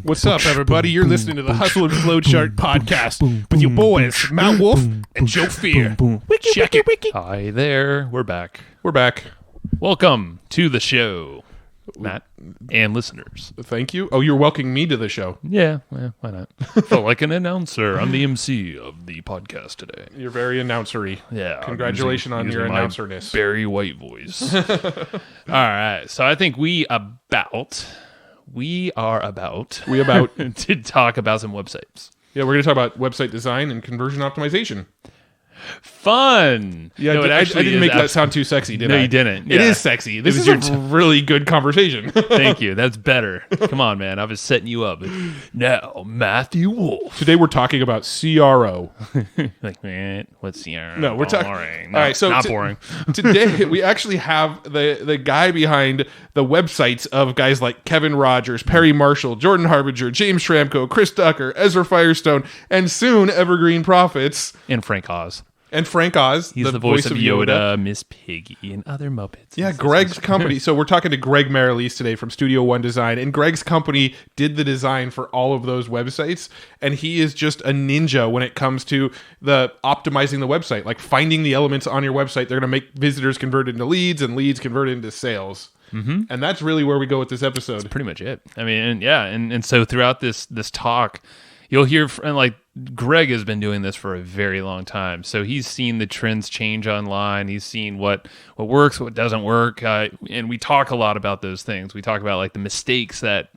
What's up, everybody? You're listening to the Hustle and Flow Chart podcast with your boys, Mount Wolf and Joe Fear. Check it. Hi there. We're back. We're back. Welcome to the show, Matt and listeners. Thank you. Oh, you're welcoming me to the show. Yeah, well, why not? Felt like an announcer. I'm the MC of the podcast today. You're very announcery. Yeah. Congratulations on your announcerness. Barry White voice. All right. So I think we are about to talk about some websites. Yeah, we're going to talk about website design and conversion optimization. Fun. Yeah, no, I didn't make that sound too sexy, did I? No, you didn't. It Yeah. is sexy. This is a really good conversation. Thank you. That's better. Come on, man. I was setting you up. Now, Matthew Wolf. Today we're talking about CRO. Like, man, what's CRO? No, we're talking. Boring. All right, so not boring. Today we actually have the guy behind the websites of guys like Kevin Rogers, Perry Marshall, Jordan Harbinger, James Schramko, Chris Ducker, Ezra Firestone, and soon Evergreen Profits. And Frank Oz. And Frank Oz, He's the voice of Yoda, Miss Piggy, and other Muppets. Yeah, Greg's company. So we're talking to Greg Merrilees today from Studio One Design, and Greg's company did the design for all of those websites, and he is just a ninja when it comes to the optimizing the website, like finding the elements on your website. They're going to make visitors convert into leads and leads convert into sales. Mm-hmm. And that's really where we go with this episode. That's pretty much it. I mean, and so throughout this talk, you'll hear like Greg has been doing this for a very long time. So he's seen the trends change online. He's seen what works, what doesn't work. And we talk a lot about those things. We talk about like the mistakes that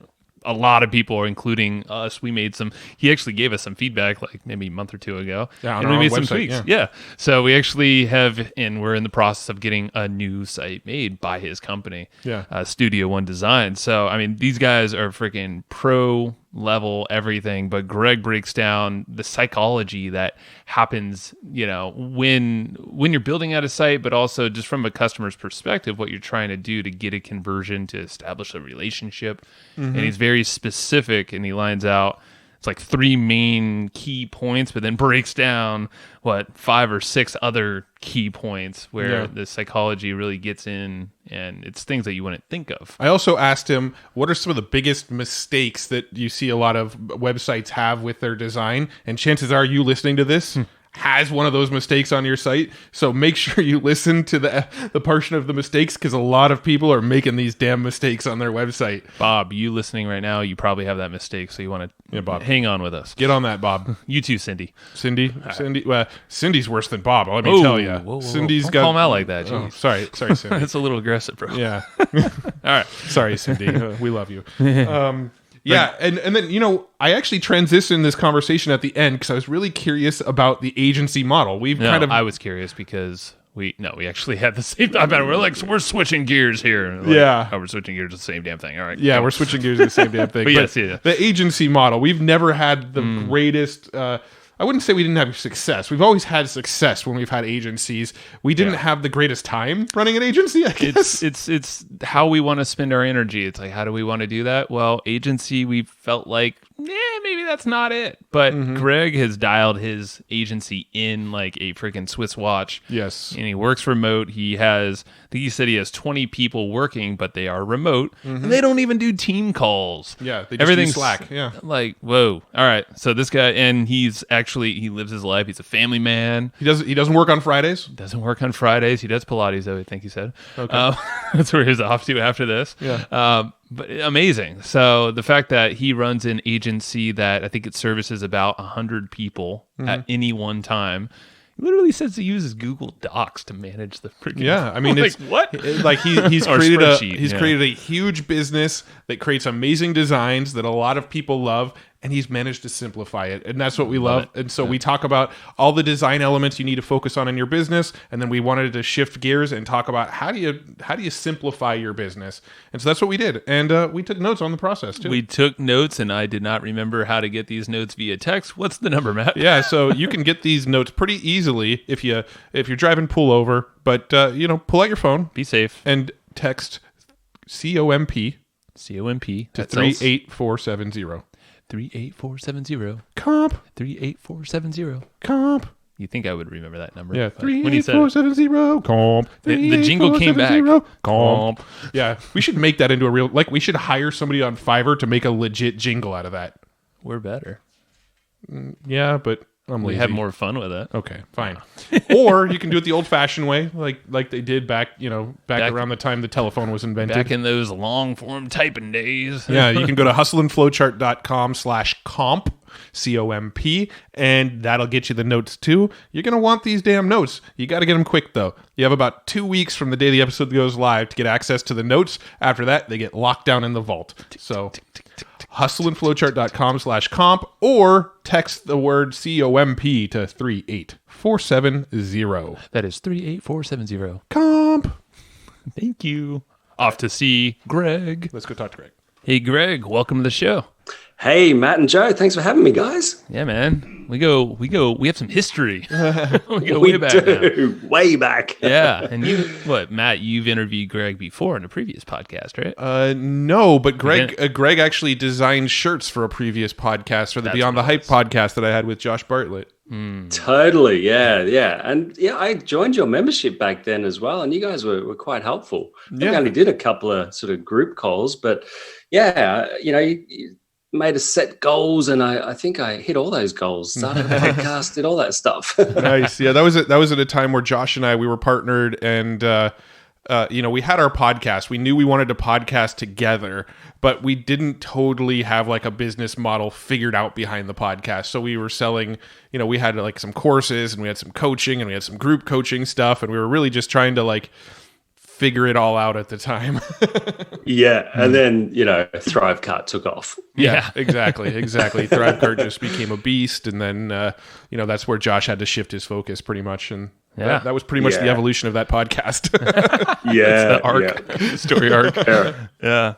a lot of people, including us, we made some. He actually gave us some feedback like maybe a month or two ago. Yeah, and we made some website, tweaks. Yeah. So we actually have, and we're in the process of getting a new site made by his company. Yeah. Studio One Design. So, I mean, these guys are freaking pro level everything, but Greg breaks down the psychology that happens, when you're building out a site, but also just from a customer's perspective, what you're trying to do to get a conversion, to establish a relationship. Mm-hmm. And he's very specific, and he lines out it's like 3 main key points, but then breaks down 5 or 6 other key points where the psychology really gets in, and it's things that you wouldn't think of. I also asked him, what are some of the biggest mistakes that you see a lot of websites have with their design? And chances are you listening to this has one of those mistakes on your site. So make sure you listen to the portion of the mistakes, because a lot of people are making these damn mistakes on their website. Bob, you listening right now, you probably have that mistake, so you want to Bob, hang on with us. Get on that, Bob. You too, Cindy. Cindy? Well, Cindy's worse than Bob, let me tell you. Whoa. Cindy's Don't got... call him out like that. Oh, sorry, Cindy. That's a little aggressive, bro. Yeah. All right. Sorry, Cindy. We love you. Yeah, and then, I actually transitioned this conversation at the end because I was really curious about the agency model. I was curious because we actually had the same thought about it. We're like, so we're switching gears here. We're switching gears to the same damn thing. All right. Yeah, we're switching gears to the same damn thing. But yes, yeah. The agency model, we've never had the greatest... I wouldn't say we didn't have success. We've always had success when we've had agencies. We didn't have the greatest time running an agency, I guess. It's how we want to spend our energy. It's like, how do we want to do that? Well, agency, we felt like, maybe that's not it. But Greg has dialed his agency in like a freaking Swiss watch. Yes. And he works remote. He has, I think he said he has 20 people working, but they are remote. And they don't even do team calls. Yeah, they just use Slack. Yeah. Like, whoa. All right. So this guy, and he's actually, he lives his life. He's a family man. He doesn't work on Fridays? Doesn't work on Fridays. He does Pilates, though, I think he said. Okay. That's where he's off to after this. Yeah. But amazing. So the fact that he runs an agency that I think it services about 100 people at any one time. He literally says he uses Google Docs to manage the freaking... Yeah, I mean, like, it's... what? Like, he's Or created spreadsheet, created a huge business that creates amazing designs that a lot of people love, and he's managed to simplify it, and that's what we love. And so we talk about all the design elements you need to focus on in your business, and then we wanted to shift gears and talk about how do you simplify your business. And so that's what we did, and we took notes on the process too. We took notes, and I did not remember how to get these notes via text. What's the number, Matt? Yeah, so you can get these notes pretty easily if you're driving, pull over, but pull out your phone, Be safe, and text COMP to 38470. 38470. Comp. 38470. Comp. You think I would remember that number? Yeah, but when he said 38470 comp. the jingle came back. Comp. Yeah, we should make that into a real. Like, we should hire somebody on Fiverr to make a legit jingle out of that. We're better. Yeah, but I'm We lazy. have more fun with it. Okay, fine. Or you can do it the old-fashioned way, like they did back Back- around the time the telephone was invented. Back in those long form typing days. Yeah, you can go to hustleandflowchart.com/comp, COMP, and that'll get you the notes too. You're going to want these damn notes. You got to get them quick though. You have about 2 weeks from the day the episode goes live to get access to the notes. After that, they get locked down in the vault. So hustleandflowchart.com/comp or text the word COMP to 38470. That is 38470. Comp. Thank you. Off to see Greg. Let's go talk to Greg. Hey, Greg. Welcome to the show. Hey, Matt and Joe, thanks for having me, guys. Yeah, man. We have some history. we go way back now. Way back. Yeah. And Matt, you've interviewed Greg before in a previous podcast, right? No, but Greg actually designed shirts for a previous podcast for the Beyond the Hype podcast that I had with Josh Bartlett. Totally, yeah. And I joined your membership back then as well, and you guys were quite helpful. We only did a couple of sort of group calls, but you made us set goals, and I think I hit all those goals. Started a podcast, did all that stuff. Nice. Yeah, that was at a time where Josh and I, we were partnered, and we had our podcast. We knew we wanted to podcast together, but we didn't totally have like a business model figured out behind the podcast. So we were selling, we had like some courses, and we had some coaching, and we had some group coaching stuff, and we were really just trying to like figure it all out at the time. Yeah, and then Thrivecart took off. Yeah. Exactly. Thrivecart just became a beast, and then that's where Josh had to shift his focus pretty much, and that was pretty much the evolution of that podcast. Yeah, the arc, story arc.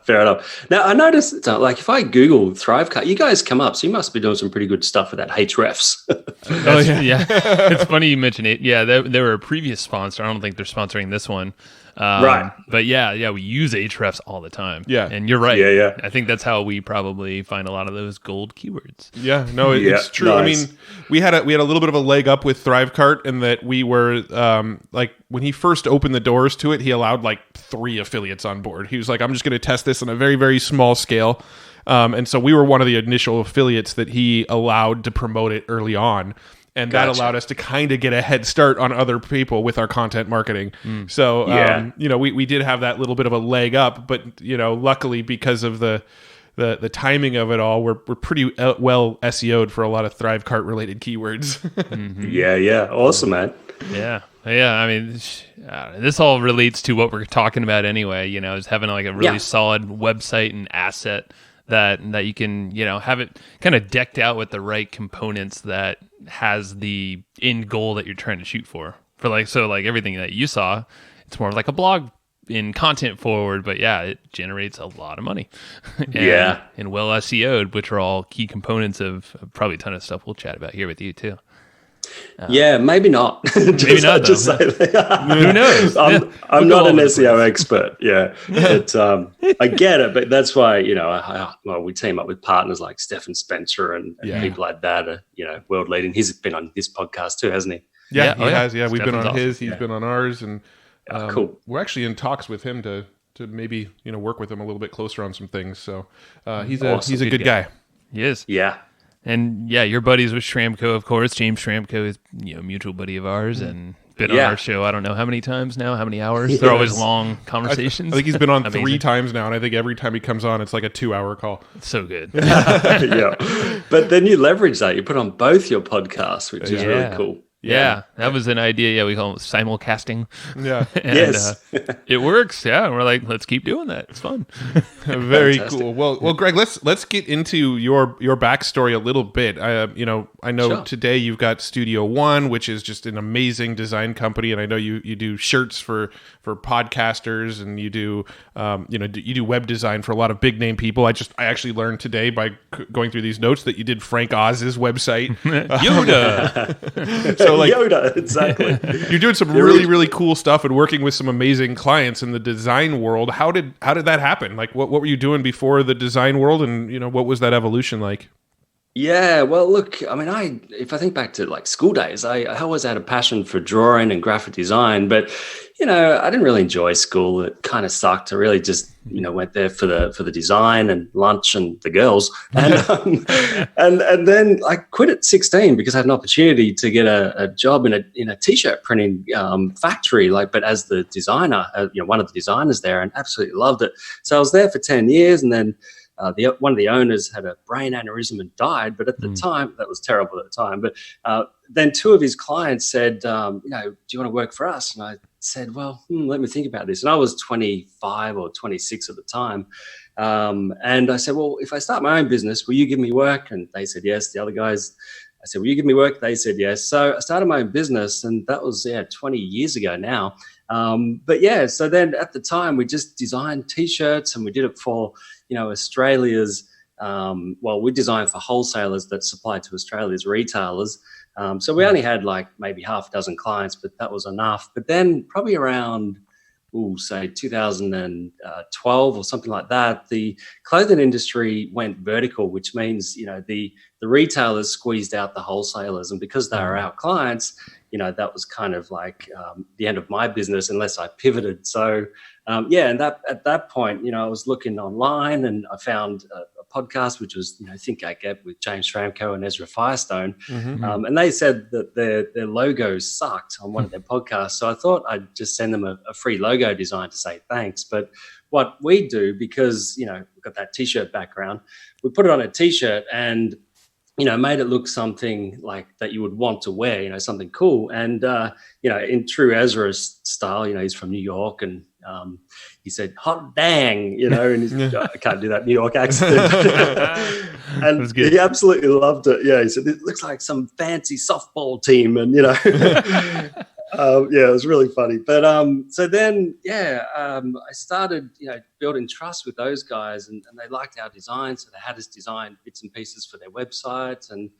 Fair enough. Now I noticed, like, if I Google Thrivecart, you guys come up, so you must be doing some pretty good stuff with that Hrefs. Yeah. It's funny you mentioned it. Yeah, they were a previous sponsor. I don't think they're sponsoring this one. Right. But we use Ahrefs all the time. Yeah. And you're right. Yeah. I think that's how we probably find a lot of those gold keywords. Yeah, no, it's true. Nice. I mean, we had a little bit of a leg up with Thrivecart in that we were like, when he first opened the doors to it, he allowed like 3 affiliates on board. He was like, I'm just going to test this on a very, very small scale. And so we were one of the initial affiliates that he allowed to promote it early on. And that allowed us to kind of get a head start on other people with our content marketing. So, we did have that little bit of a leg up, but, luckily because of the timing of it all, we're pretty well SEO'd for a lot of Thrivecart related keywords. Yeah. Awesome, man. Yeah. I mean, this all relates to what we're talking about anyway, is having like a really solid website and asset that you can, have it kind of decked out with the right components that has the end goal that you're trying to shoot for everything that you saw, it's more like a blog in content forward, but it generates a lot of money. And well SEO'd, which are all key components of probably a ton of stuff we'll chat about here with you too. Maybe not. Maybe not. Just say who knows? I'm not an SEO expert. Yeah, but I get it. But that's why we team up with partners like Stephan Spencer and people like that. World leading. He's been on this podcast too, hasn't he? Yeah, he has. Yeah, we've been on Stephan's his. He's been on ours, and cool. We're actually in talks with him to maybe work with him a little bit closer on some things. So he's a good guy. He is. Yeah. And your buddies with Schramko, of course. James Schramko is a mutual buddy of ours and been on our show. I don't know how many times now, how many hours. They're always long conversations. I think he's been on 3 times now, and I think every time he comes on, it's like a 2-hour call. It's so good. Yeah, but then you leverage that. You put on both your podcasts, which is really cool. Yeah, that was an idea. Yeah, we call it simulcasting. Yeah. And, it works. Yeah, and we're like, let's keep doing that. It's fun. Very cool. Well, Greg, let's get into your backstory a little bit. I know today you've got Studio One, which is just an amazing design company, and I know you do shirts for podcasters, and you do you do web design for a lot of big name people. I actually learned today by going through these notes that you did Frank Oz's website. Yoda. So Yoda, exactly. You're doing some really, really cool stuff and working with some amazing clients in the design world. How did that happen? Like, what were you doing before the design world, and what was that evolution like? Yeah, well, look, I mean, if I think back to like school days, I always had a passion for drawing and graphic design, but I didn't really enjoy school. It kind of sucked. I really just went there for the design and lunch and the girls, and and then I quit at 16 because I had an opportunity to get a job in a t-shirt printing factory, but as the designer, one of the designers there, and absolutely loved it. So I was there for 10 years, and then. One of the owners had a brain aneurysm and died, but at the time, that was terrible at the time. But then two of his clients said, do you want to work for us? And I said, well, let me think about this. And I was 25 or 26 at the time. And I said, well, if I start my own business, will you give me work? And they said, yes. The other guys, I said, will you give me work? They said, yes. So I started my own business, and that was 20 years ago now. So then at the time, we just designed T-shirts, and we did it for, Australia's, we designed for wholesalers that supply to Australia's retailers. So we only had maybe half a dozen clients, but that was enough. But then probably around, say 2012 or something like that, the clothing industry went vertical, which means, the retailers squeezed out the wholesalers. And because they are our clients, that was kind of the end of my business unless I pivoted. So, and at that point, I was looking online, and I found a podcast, which was, Think I Get, with James Schramko and Ezra Firestone. Mm-hmm. And they said that their logos sucked on one of their podcasts. So I thought I'd just send them a free logo design to say thanks. But what we do, because, we've got that T-shirt background, we put it on a T-shirt and made it look something like that you would want to wear, something cool. And, in true Ezra's style, he's from New York, and he said, hot dang, and I can't do that New York accent. And he absolutely loved it. Yeah, he said, it looks like some fancy softball team. And, it was really funny. But so then, I started, building trust with those guys, and they liked our design. So they had us design bits and pieces for their websites, and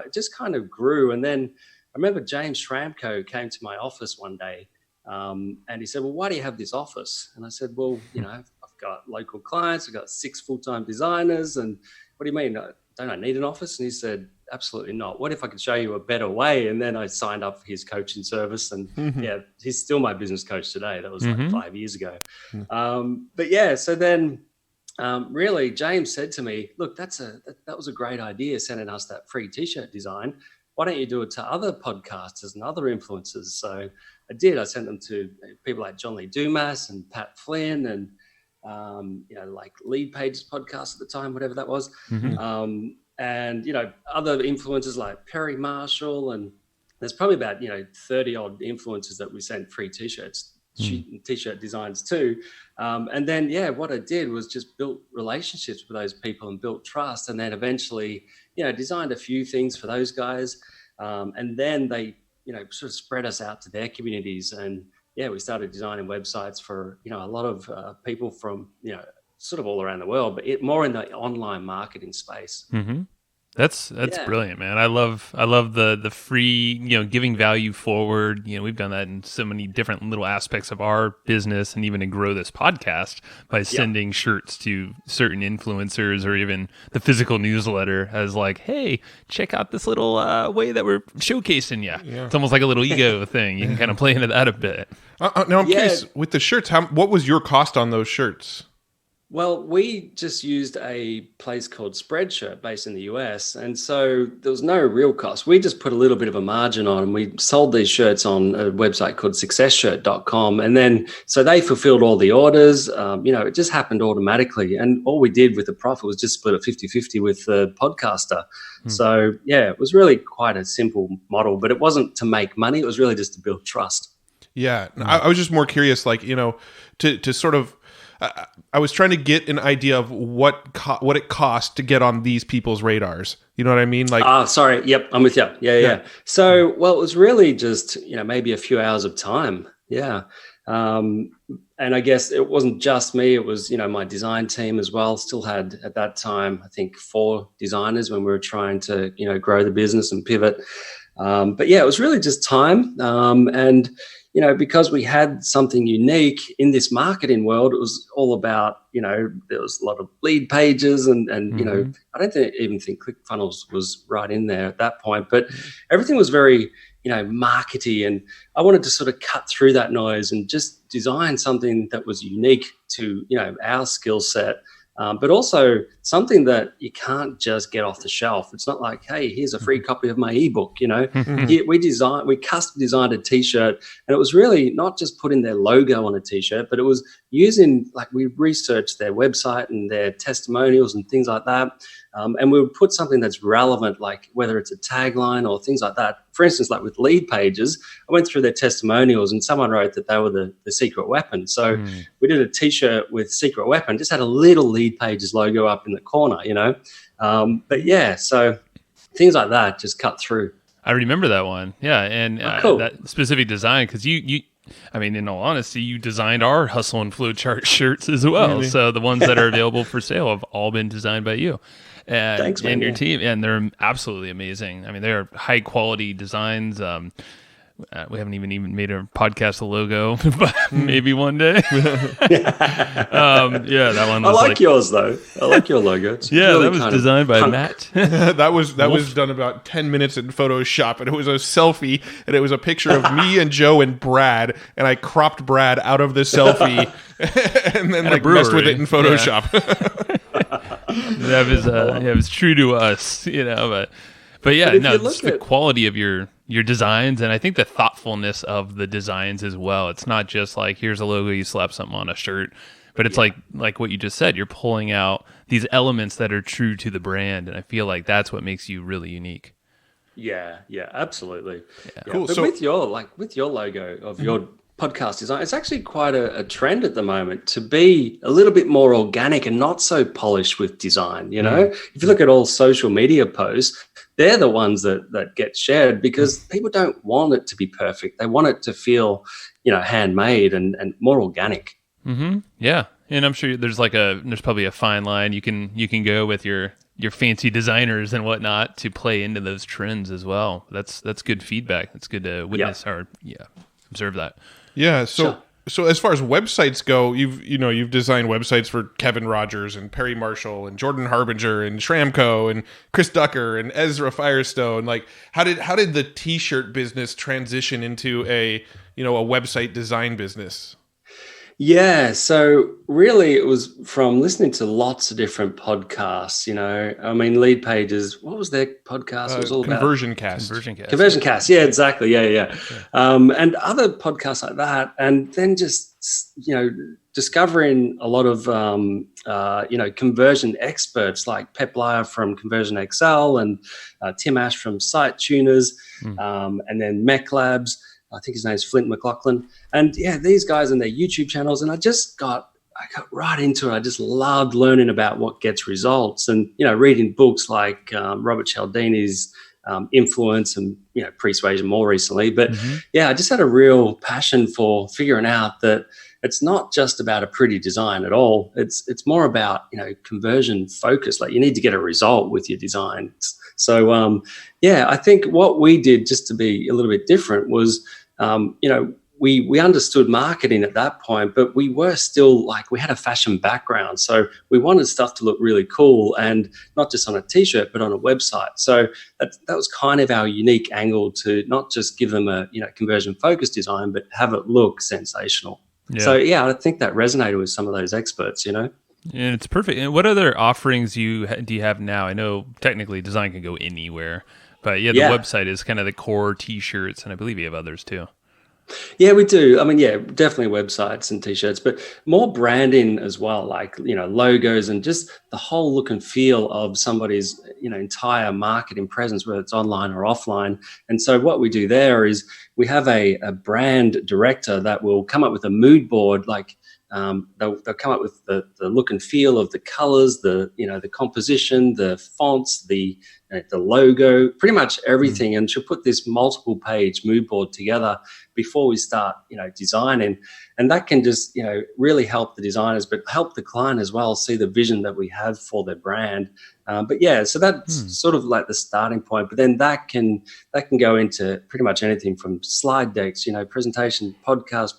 it just kind of grew. And then I remember James Schramko came to my office one day, and he said, well, why do you have this office? And I said, well, I've got local clients, I've got 6 full-time designers, and what do you mean? Don't I need an office? And he said, absolutely not. What if I could show you a better way? And then I signed up for his coaching service, and he's still my business coach today. That was 5 years ago. So then really James said to me, look, that was a great idea, sending us that free T-shirt design. Why don't you do it to other podcasters and other influencers? So I did. I sent them to people like John Lee Dumas and Pat Flynn, and Lead Pages podcast at the time, whatever that was. And, other influencers like Perry Marshall, and there's probably about, 30 odd influencers that we sent free T-shirts, T-shirt designs to. And then, what I did was just built relationships with those people and built trust. And then eventually, designed a few things for those guys. And then they, sort of spread us out to their communities. And we started designing websites for, a lot of people from, sort of all around the world, but more in the online marketing space. That's brilliant, man. I love the free, giving value forward. We've done that in so many different little aspects of our business, and even to grow this podcast by sending shirts to certain influencers, or even the physical newsletter as hey, check out this little way that we're showcasing you. Yeah. It's almost like a little ego thing. You can kind of play into that a bit. Now I'm curious, with the shirts, what was your cost on those shirts? Well, we just used a place called Spreadshirt based in the US. And so there was no real cost. We just put a little bit of a margin on, and we sold these shirts on a website called successshirt.com. And then, so they fulfilled all the orders. It just happened automatically. And all we did with the profit was just split it 50-50 with the podcaster. So, it was really quite a simple model, but it wasn't to make money. It was really just to build trust. Yeah. I was just more curious, to sort of, I was trying to get an idea of what it cost to get on these people's radars. You know what I mean? Sorry. Yep. I'm with you. Yeah. So, it was really just, maybe a few hours of time. Yeah. And I guess it wasn't just me. It was, my design team as well. Still had at that time, I think 4 designers when we were trying to, grow the business and pivot. But yeah, it was really just time. And, because we had something unique in this marketing world, it was all about, there was a lot of lead pages and I don't even think ClickFunnels was right in there at that point, but everything was very, markety. And I wanted to sort of cut through that noise and just design something that was unique to, our skill set. But also something that you can't just get off the shelf. It's not like, hey, here's a free copy of my ebook. We custom designed a T-shirt, and it was really not just putting their logo on a T-shirt, but it was using, like, we researched their website and their testimonials and things like that. And we would put something that's relevant, like whether it's a tagline or things like that. For instance, like with lead pages, I went through their testimonials and someone wrote that they were the secret weapon. So we did a T-shirt with secret weapon, just had a little lead pages logo up in the corner, But yeah, so things like that just cut through. I remember that one. Yeah. And cool. That specific design, because in all honesty, you designed our Hustle and Flowchart shirts as well. Really? So the ones that are available for sale have all been designed by you. Thanks, man. And your team, and they're absolutely amazing. I mean, they're high quality designs. We haven't even made a podcast logo, but maybe one day. That one. I like yours though. I like your logo. It's really that was designed by Matt. that was done about 10 minutes in Photoshop, and it was a selfie, and it was a picture of me and Joe and Brad, and I cropped Brad out of the selfie, and then messed with it in Photoshop. Yeah. That was true to us, but yeah, it's the quality of your designs, and I think the thoughtfulness of the designs as well. It's not just like, here's a logo, you slap something on a shirt, but it's like what you just said, you're pulling out these elements that are true to the brand, and I feel like that's what makes you really unique. Yeah, absolutely. Yeah. Cool. But with your logo of your podcast design, it's actually quite a trend at the moment to be a little bit more organic and not so polished with design. If you look at all social media posts, they're the ones that get shared because people don't want it to be perfect. They want it to feel, handmade and more organic. Mm-hmm. Yeah. And I'm sure there's probably a fine line you can go with your fancy designers and whatnot to play into those trends as well. That's good feedback. That's good to witness observe that. Yeah. So as far as websites go, you've designed websites for Kevin Rogers and Perry Marshall and Jordan Harbinger and Schramko and Chris Ducker and Ezra Firestone. Like, how did the T-shirt business transition into a website design business? Yeah, so really it was from listening to lots of different podcasts, Lead Pages, what was their podcast? It was all Conversion Cast. Conversion Cast, yeah, exactly, yeah. And other podcasts like that, and then just, discovering a lot of, conversion experts like Pep Lyer from Conversion XL and Tim Ash from Site Tuners, and then Mech Labs. I think his name is Flint McLaughlin. And yeah, these guys and their YouTube channels. And I got right into it. I just loved learning about what gets results and, reading books like Robert Cialdini's Influence and, Persuasion more recently. But I just had a real passion for figuring out that it's not just about a pretty design at all. It's more about, conversion focus. Like, you need to get a result with your designs. So, I think what we did, just to be a little bit different, was, we understood marketing at that point, but we were still we had a fashion background. So we wanted stuff to look really cool, and not just on a T-shirt, but on a website. So that was kind of our unique angle, to not just give them a, conversion focused design, but have it look sensational. Yeah. So I think that resonated with some of those experts, And it's perfect. And what other offerings do you have now? I know technically design can go anywhere, but the website is kind of the core T-shirts, and I believe you have others too. Yeah, we do. I mean, definitely websites and T-shirts, but more branding as well, like, logos and just the whole look and feel of somebody's, entire marketing presence, whether it's online or offline. And so what we do there is we have a brand director that will come up with a mood board, they'll come up with the look and feel of the colors, the composition, the fonts, the the logo, pretty much everything. And she'll put this multiple page mood board together before we start, designing. And that can just, really help the designers, but help the client as well see the vision that we have for their brand. But yeah, so that's sort of like the starting point. But then that can go into pretty much anything from slide decks, presentation, podcast,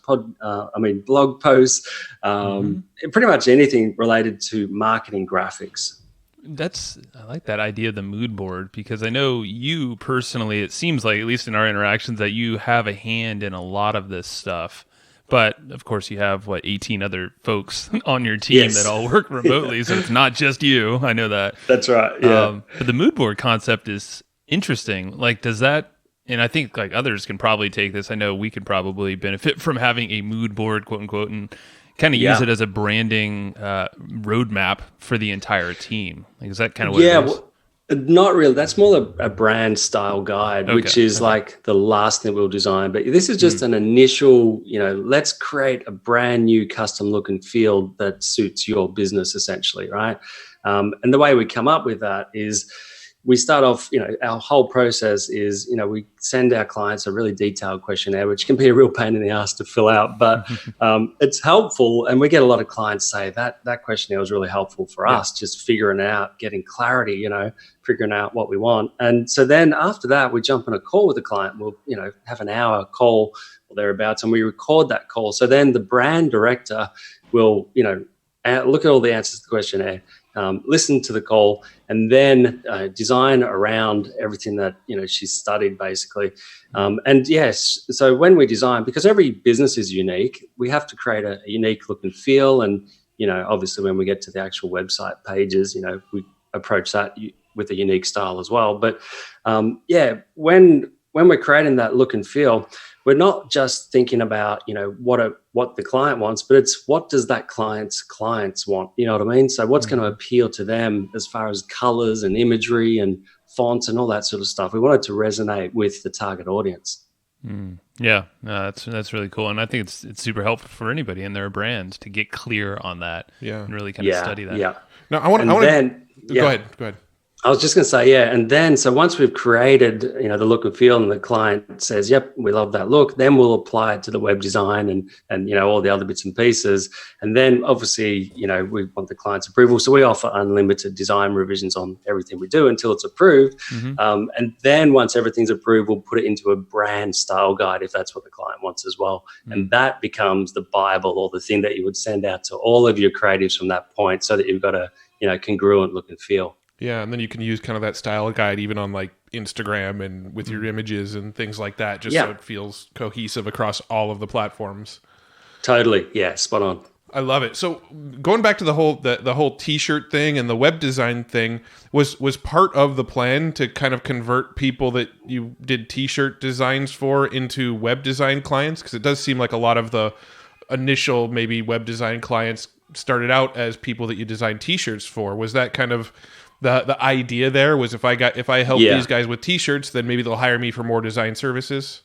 blog posts, pretty much anything related to marketing graphics. I like that idea of the mood board, because I know you personally, it seems like, at least in our interactions, that you have a hand in a lot of this stuff. But of course, you have 18 other folks on your team that all work remotely, so it's not just you. I know that. That's right. Yeah. But the mood board concept is interesting. Like, does that? And I think like others can probably take this. I know we could probably benefit from having a mood board, quote unquote, and kind of use it as a branding roadmap for the entire team. Like, is that kind of what it is? Well, not really. That's more a brand style guide, which is like the last thing we'll design. But this is just an initial, let's create a brand new custom look and feel that suits your business, essentially, right? And the way we come up with that is we start off, our whole process is, we send our clients a really detailed questionnaire, which can be a real pain in the ass to fill out, but it's helpful. And we get a lot of clients say that questionnaire was really helpful for us, just figuring out, getting clarity, figuring out what we want. And so then after that, we jump on a call with the client. We'll, have an hour call or thereabouts, and we record that call. So then the brand director will, look at all the answers to the questionnaire, listen to the call, and then design around everything that she's studied, basically. And yes, so when we design, because every business is unique, we have to create a unique look and feel. And obviously, when we get to the actual website pages, we approach that with a unique style as well. But when we're creating that look and feel, we're not just thinking about, what the client wants, but it's what does that client's clients want? You know what I mean? So what's going to appeal to them as far as colors and imagery and fonts and all that sort of stuff. We want it to resonate with the target audience. Yeah, that's really cool. And I think it's super helpful for anybody in their brand to get clear on that and really kind of study that. Yeah. Now, I want to go ahead. I was just going to say, and then, so once we've created, the look and feel, and the client says, yep, we love that look, then we'll apply it to the web design and all the other bits and pieces. And then obviously, we want the client's approval. So we offer unlimited design revisions on everything we do until it's approved. And then once everything's approved, we'll put it into a brand style guide if that's what the client wants as well. And that becomes the Bible, or the thing that you would send out to all of your creatives from that point, so that you've got a, congruent look and feel. Yeah, and then you can use kind of that style guide even on like Instagram and with your images and things like that, just so it feels cohesive across all of the platforms. Totally. Yeah, spot on. I love it. So going back to the whole t-shirt thing and the web design thing, was part of the plan to kind of convert people that you did t-shirt designs for into web design clients? Because it does seem like a lot of the initial maybe web design clients started out as people that you designed t-shirts for. Was that kind of the idea there? Was if I help these guys with t-shirts, then maybe they'll hire me for more design services?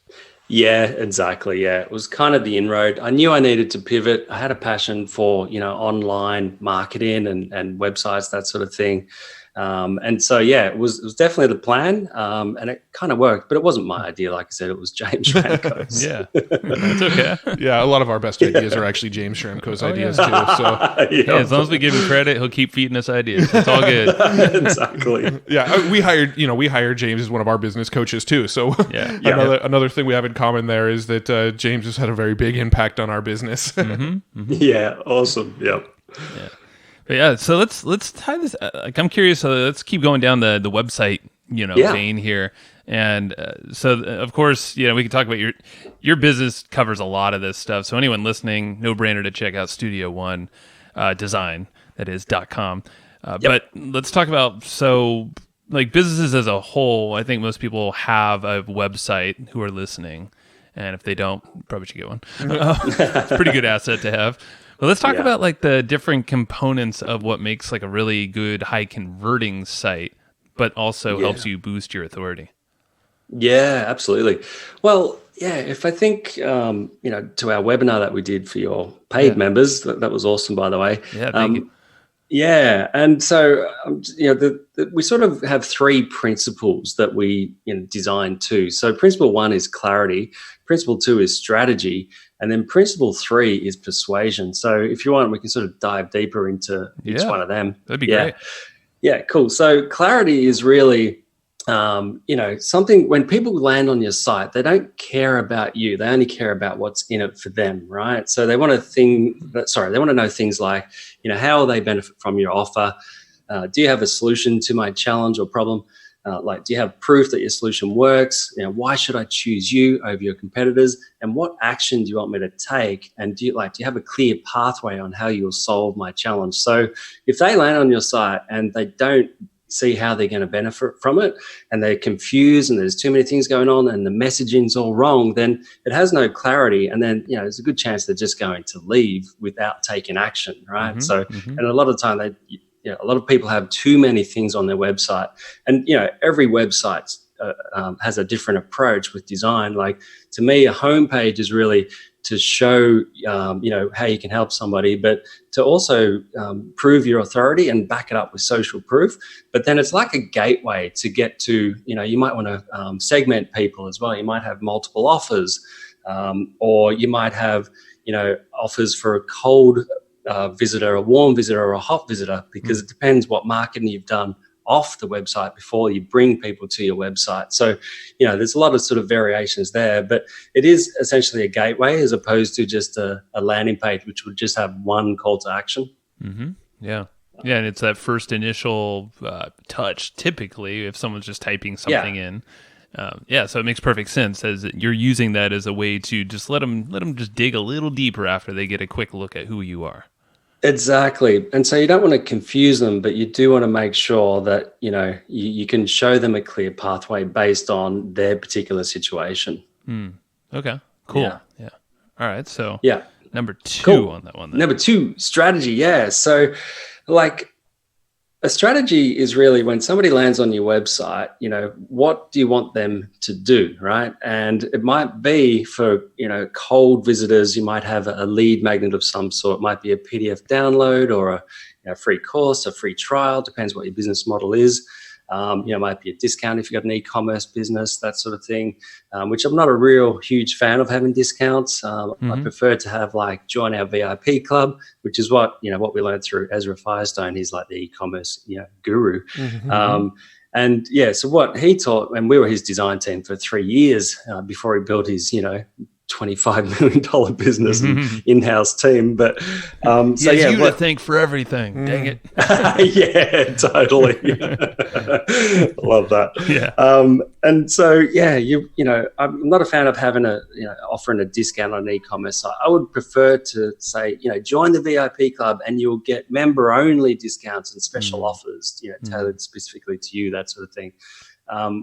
Yeah, exactly. Yeah, it was kind of the inroad. I knew I needed to pivot. I had a passion for, online marketing and websites, that sort of thing. And so, it was definitely the plan, and it kind of worked, but it wasn't my idea. Like I said, it was James Schramko's. Yeah, that's okay. Yeah, a lot of our best ideas are actually James Schramko's ideas too. So as long as we give him credit, he'll keep feeding us ideas. It's all good. Exactly. Yeah, we hired James as one of our business coaches too. So another thing we have in common there is that James has had a very big impact on our business. Yeah, awesome. Yep. Yeah. Yeah, so let's tie this. I'm curious. So let's keep going down the website, vein here. And so, of course, we can talk about your business covers a lot of this stuff. So anyone listening, no brainer to check out Studio One Design. That is .com. But let's talk about like businesses as a whole. I think most people have a website who are listening, and if they don't, probably should get one. It's a pretty good asset to have. Well, let's talk about like the different components of what makes like a really good high converting site, but also helps you boost your authority. Yeah, absolutely. Well, if I think, to our webinar that we did for your paid members, that was awesome, by the way. Yeah, thank you. Yeah, and so we sort of have three principles that we design to. So principle one is clarity, principle two is strategy, and then principle three is persuasion. So if you want, we can sort of dive deeper into each one of them. That'd be great. Yeah, cool. So clarity is really something when people land on your site, they don't care about you. They only care about what's in it for them, right? So they want to know things like, how will they benefit from your offer? Do you have a solution to my challenge or problem? Do you have proof that your solution works? Why should I choose you over your competitors? And what action do you want me to take? And do you have a clear pathway on how you'll solve my challenge? So if they land on your site and they don't see how they're going to benefit from it, and they're confused and there's too many things going on and the messaging's all wrong, then it has no clarity. And then, there's a good chance they're just going to leave without taking action, right? And a lot of the time a lot of people have too many things on their website, and, every website has a different approach with design. Like, to me, a homepage is really to show, how you can help somebody, but to also prove your authority and back it up with social proof. But then it's like a gateway to get to, you might want to segment people as well. You might have multiple offers, or you might have, offers for a cold visitor, a warm visitor, or a hot visitor, because it depends what marketing you've done off the website before you bring people to your website. So, there's a lot of sort of variations there, but it is essentially a gateway as opposed to just a landing page, which would just have one call to action. Mm-hmm. Yeah. Yeah. And it's that first initial touch, typically, if someone's just typing something in. So it makes perfect sense as you're using that as a way to just let them just dig a little deeper after they get a quick look at who you are. Exactly. And so you don't want to confuse them, but you do want to make sure that, you can show them a clear pathway based on their particular situation. Okay, cool. Yeah. All right. So number two cool. on that one. Then. Number two, strategy. Yeah. So a strategy is really when somebody lands on your website, what do you want them to do, right? And it might be for, cold visitors, you might have a lead magnet of some sort. It might be a PDF download or a free course, a free trial, depends what your business model is. It might be a discount if you've got an e-commerce business, that sort of thing, which I'm not a real huge fan of having discounts. I prefer to have join our VIP club, which is what we learned through Ezra Firestone. He's like the e-commerce guru. So what he taught, and we were his design team for 3 years before he built his, $25 million business and in-house team. But to thank for everything. Dang it. Yeah, totally. Love that. Yeah. And so I'm not a fan of having offering a discount on an e-commerce site. I would prefer to say, join the VIP club and you'll get member only discounts and special offers, tailored specifically to you, that sort of thing.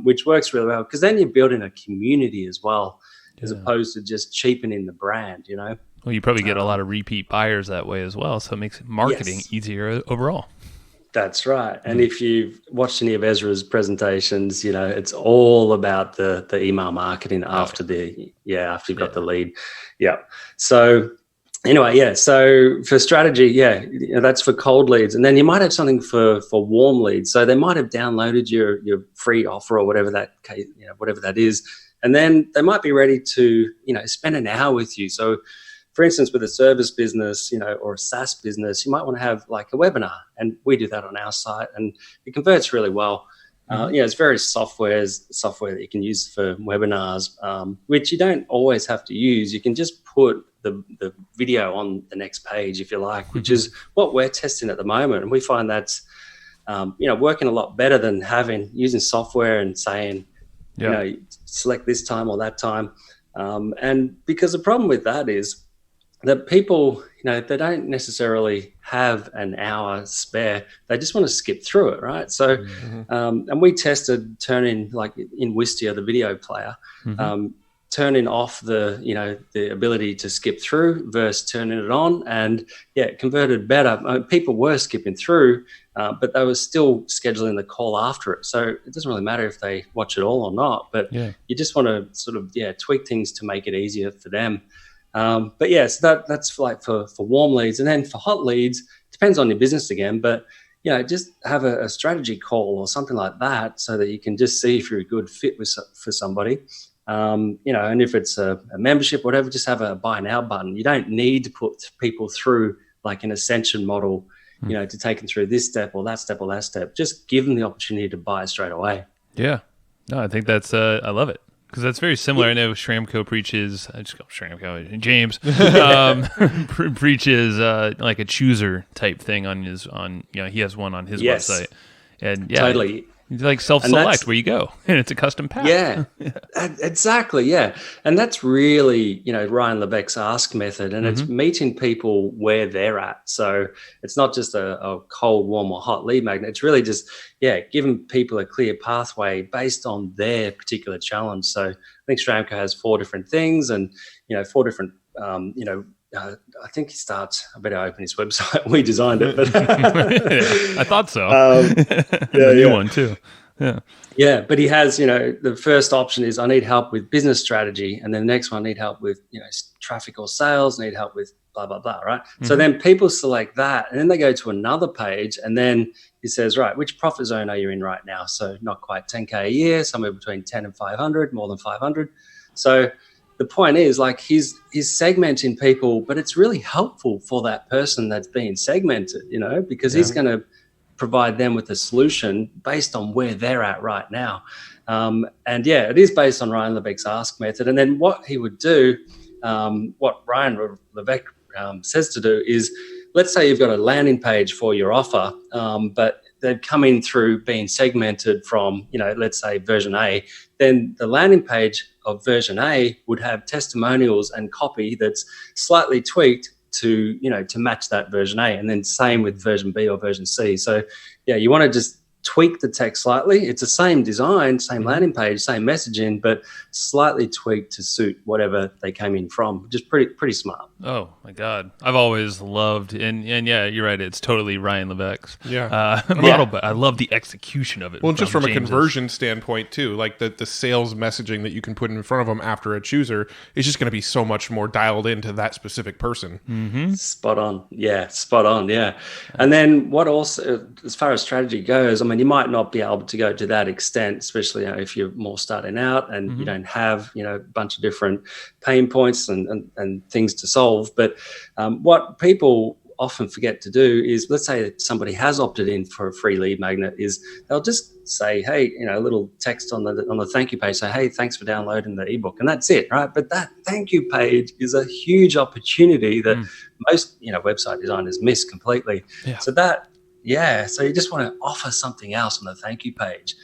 Which works really well because then you're building a community as well. As opposed to just cheapening the brand, Well, you probably get a lot of repeat buyers that way as well, so it makes marketing easier overall. That's right. And if you've watched any of Ezra's presentations, it's all about the email marketing after you've got the lead. Yeah. So anyway, so for strategy, that's for cold leads. And then you might have something for warm leads. So they might have downloaded your free offer or whatever that is. And then they might be ready to, spend an hour with you. So, for instance, with a service business, or a SaaS business, you might want to have a webinar. And we do that on our site, and it converts really well. It's various software that you can use for webinars, which you don't always have to use. You can just put the video on the next page if you like, which is what we're testing at the moment. And we find that's, working a lot better than using software and saying, select this time or that time. And because the problem with that is that people, they don't necessarily have an hour spare. They just want to skip through it, right? So, and we tested turning, in Wistia, the video player, turning off the ability to skip through versus turning it on, and it converted better. People were skipping through, but they were still scheduling the call after it. So it doesn't really matter if they watch it all or not, but you just want to sort of tweak things to make it easier for them. So that's for warm leads. And then for hot leads, depends on your business again, but just have a strategy call or something like that, so that you can just see if you're a good fit for somebody. And if it's a membership, whatever, just have a buy now button. You don't need to put people through like an ascension model, to take them through this step or that step or that step. Just give them the opportunity to buy straight away. Yeah. No, I think that's, I love it. Because that's very similar. I know Schramko preaches, I just call Schramko, James preaches like a chooser type thing he has one on his website. And totally. Like self-select where you go, and it's a custom path. Yeah, exactly. Yeah, and that's really Ryan Levesque's ask method, and it's meeting people where they're at. So it's not just a cold, warm, or hot lead magnet. It's really just giving people a clear pathway based on their particular challenge. So I think Schramko has 4 different things, and 4 different I think he starts. I better open his website. We designed it, but I thought so. The new one too. Yeah, but he has. The first option is I need help with business strategy, and then the next one I need help with traffic or sales. Need help with blah blah blah. Right. So then people select that, and then they go to another page, and then he says, right, which profit zone are you in right now? So not quite 10K a year, somewhere between 10 and 500, more than 500. So the point is, like, he's segmenting people, but it's really helpful for that person that's being segmented, because he's going to provide them with a solution based on where they're at right now. It is based on Ryan Levesque's ask method. And then what he would do, what Ryan Levesque says to do is, let's say you've got a landing page for your offer, but they've come in through being segmented from, let's say version A, then the landing page of version A would have testimonials and copy that's slightly tweaked to match that version A, and then same with version B or version C. So you want to just tweak the text slightly. It's the same design, same landing page, same messaging, but slightly tweaked to suit whatever they came in from. Just pretty smart. Oh my God. I've always loved, and yeah, you're right. It's totally Ryan Levesque's model, but I love the execution of it. Well, just from a conversion standpoint too, like the sales messaging that you can put in front of them after a chooser is just going to be so much more dialed into that specific person. Spot on. Yeah. Spot on. Yeah. And then what also, as far as strategy goes, you might not be able to go to that extent, especially if you're more starting out and you don't have, a bunch of different pain points and things to solve. But what people often forget to do is, let's say that somebody has opted in for a free lead magnet, is they'll just say, hey, a little text on the thank you page, say, hey, thanks for downloading the ebook, and that's it, right? But that thank you page is a huge opportunity that most website designers miss completely. So you just want to offer something else on the thank you page.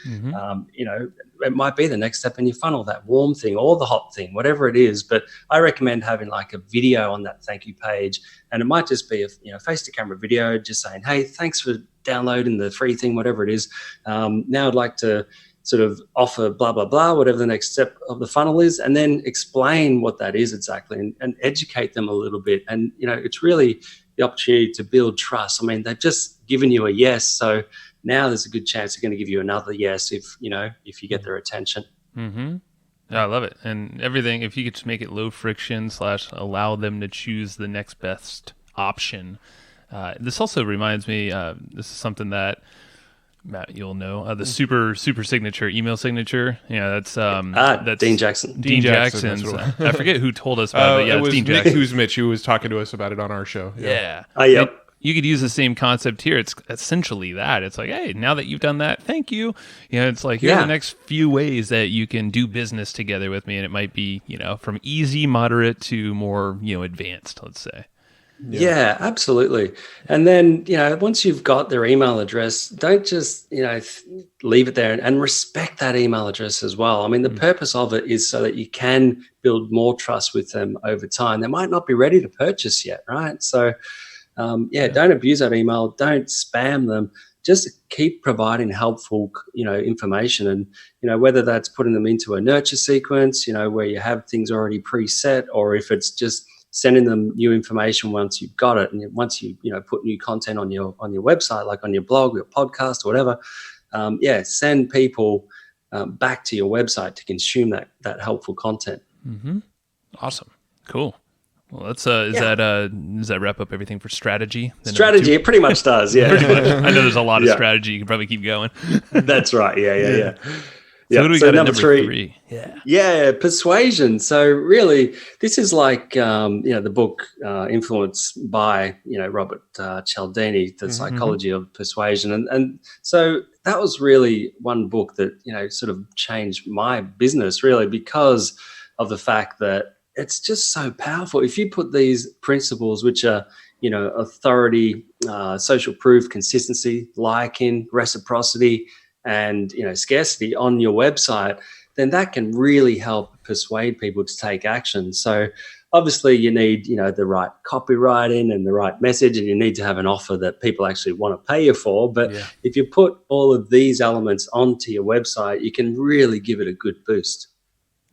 It might be the next step in your funnel, that warm thing or the hot thing, whatever it is. But I recommend having like a video on that thank you page, and it might just be a face to camera video, just saying, hey, thanks for downloading the free thing, whatever it is. Now I'd like to sort of offer blah, blah, blah, whatever the next step of the funnel is, and then explain what that is exactly and educate them a little bit. And, it's really the opportunity to build trust. They've just given you a yes, so now there's a good chance they're going to give you another yes if you get their attention. I love it. And everything, if you could just make it low friction / allow them to choose the next best option. This also reminds me, this is something that Matt, you'll know, the super signature email signature. That's Dean Jackson. Dean Jackson's. I forget who told us about it. Yeah, it was Dean Nick Jackson. Kuzmich who was talking to us about it on our show. Yeah. Yep. You could use the same concept here. It's essentially that. It's like, hey, now that you've done that, thank you. It's like, here are the next few ways that you can do business together with me. And it might be, from easy, moderate to more, advanced, let's say. Yeah, absolutely. And then, once you've got their email address, don't just, leave it there, and respect that email address as well. The purpose of it is so that you can build more trust with them over time. They might not be ready to purchase yet, right? So, don't abuse that email. Don't spam them. Just keep providing helpful, information, and, whether that's putting them into a nurture sequence, where you have things already preset, or if it's just sending them new information once you've got it, and once you put new content on your website, like on your blog, your podcast, or whatever. Send people back to your website to consume that helpful content. Awesome, cool. Well, that's does that wrap up everything for strategy? Strategy, it pretty much does, yeah. Pretty much. I know there's a lot of strategy. You can probably keep going. That's right. Yeah. So what do we got at number three? Yeah, persuasion. So really, this is like the book influenced by Robert Cialdini, The Psychology of Persuasion, and so that was really one book that sort of changed my business really because of the fact that it's just so powerful. If you put these principles, which are authority, social proof, consistency, liking, reciprocity, and scarcity on your website, then that can really help persuade people to take action. So obviously you need the right copywriting and the right message, and you need to have an offer that people actually want to pay you for. But if you put all of these elements onto your website, you can really give it a good boost.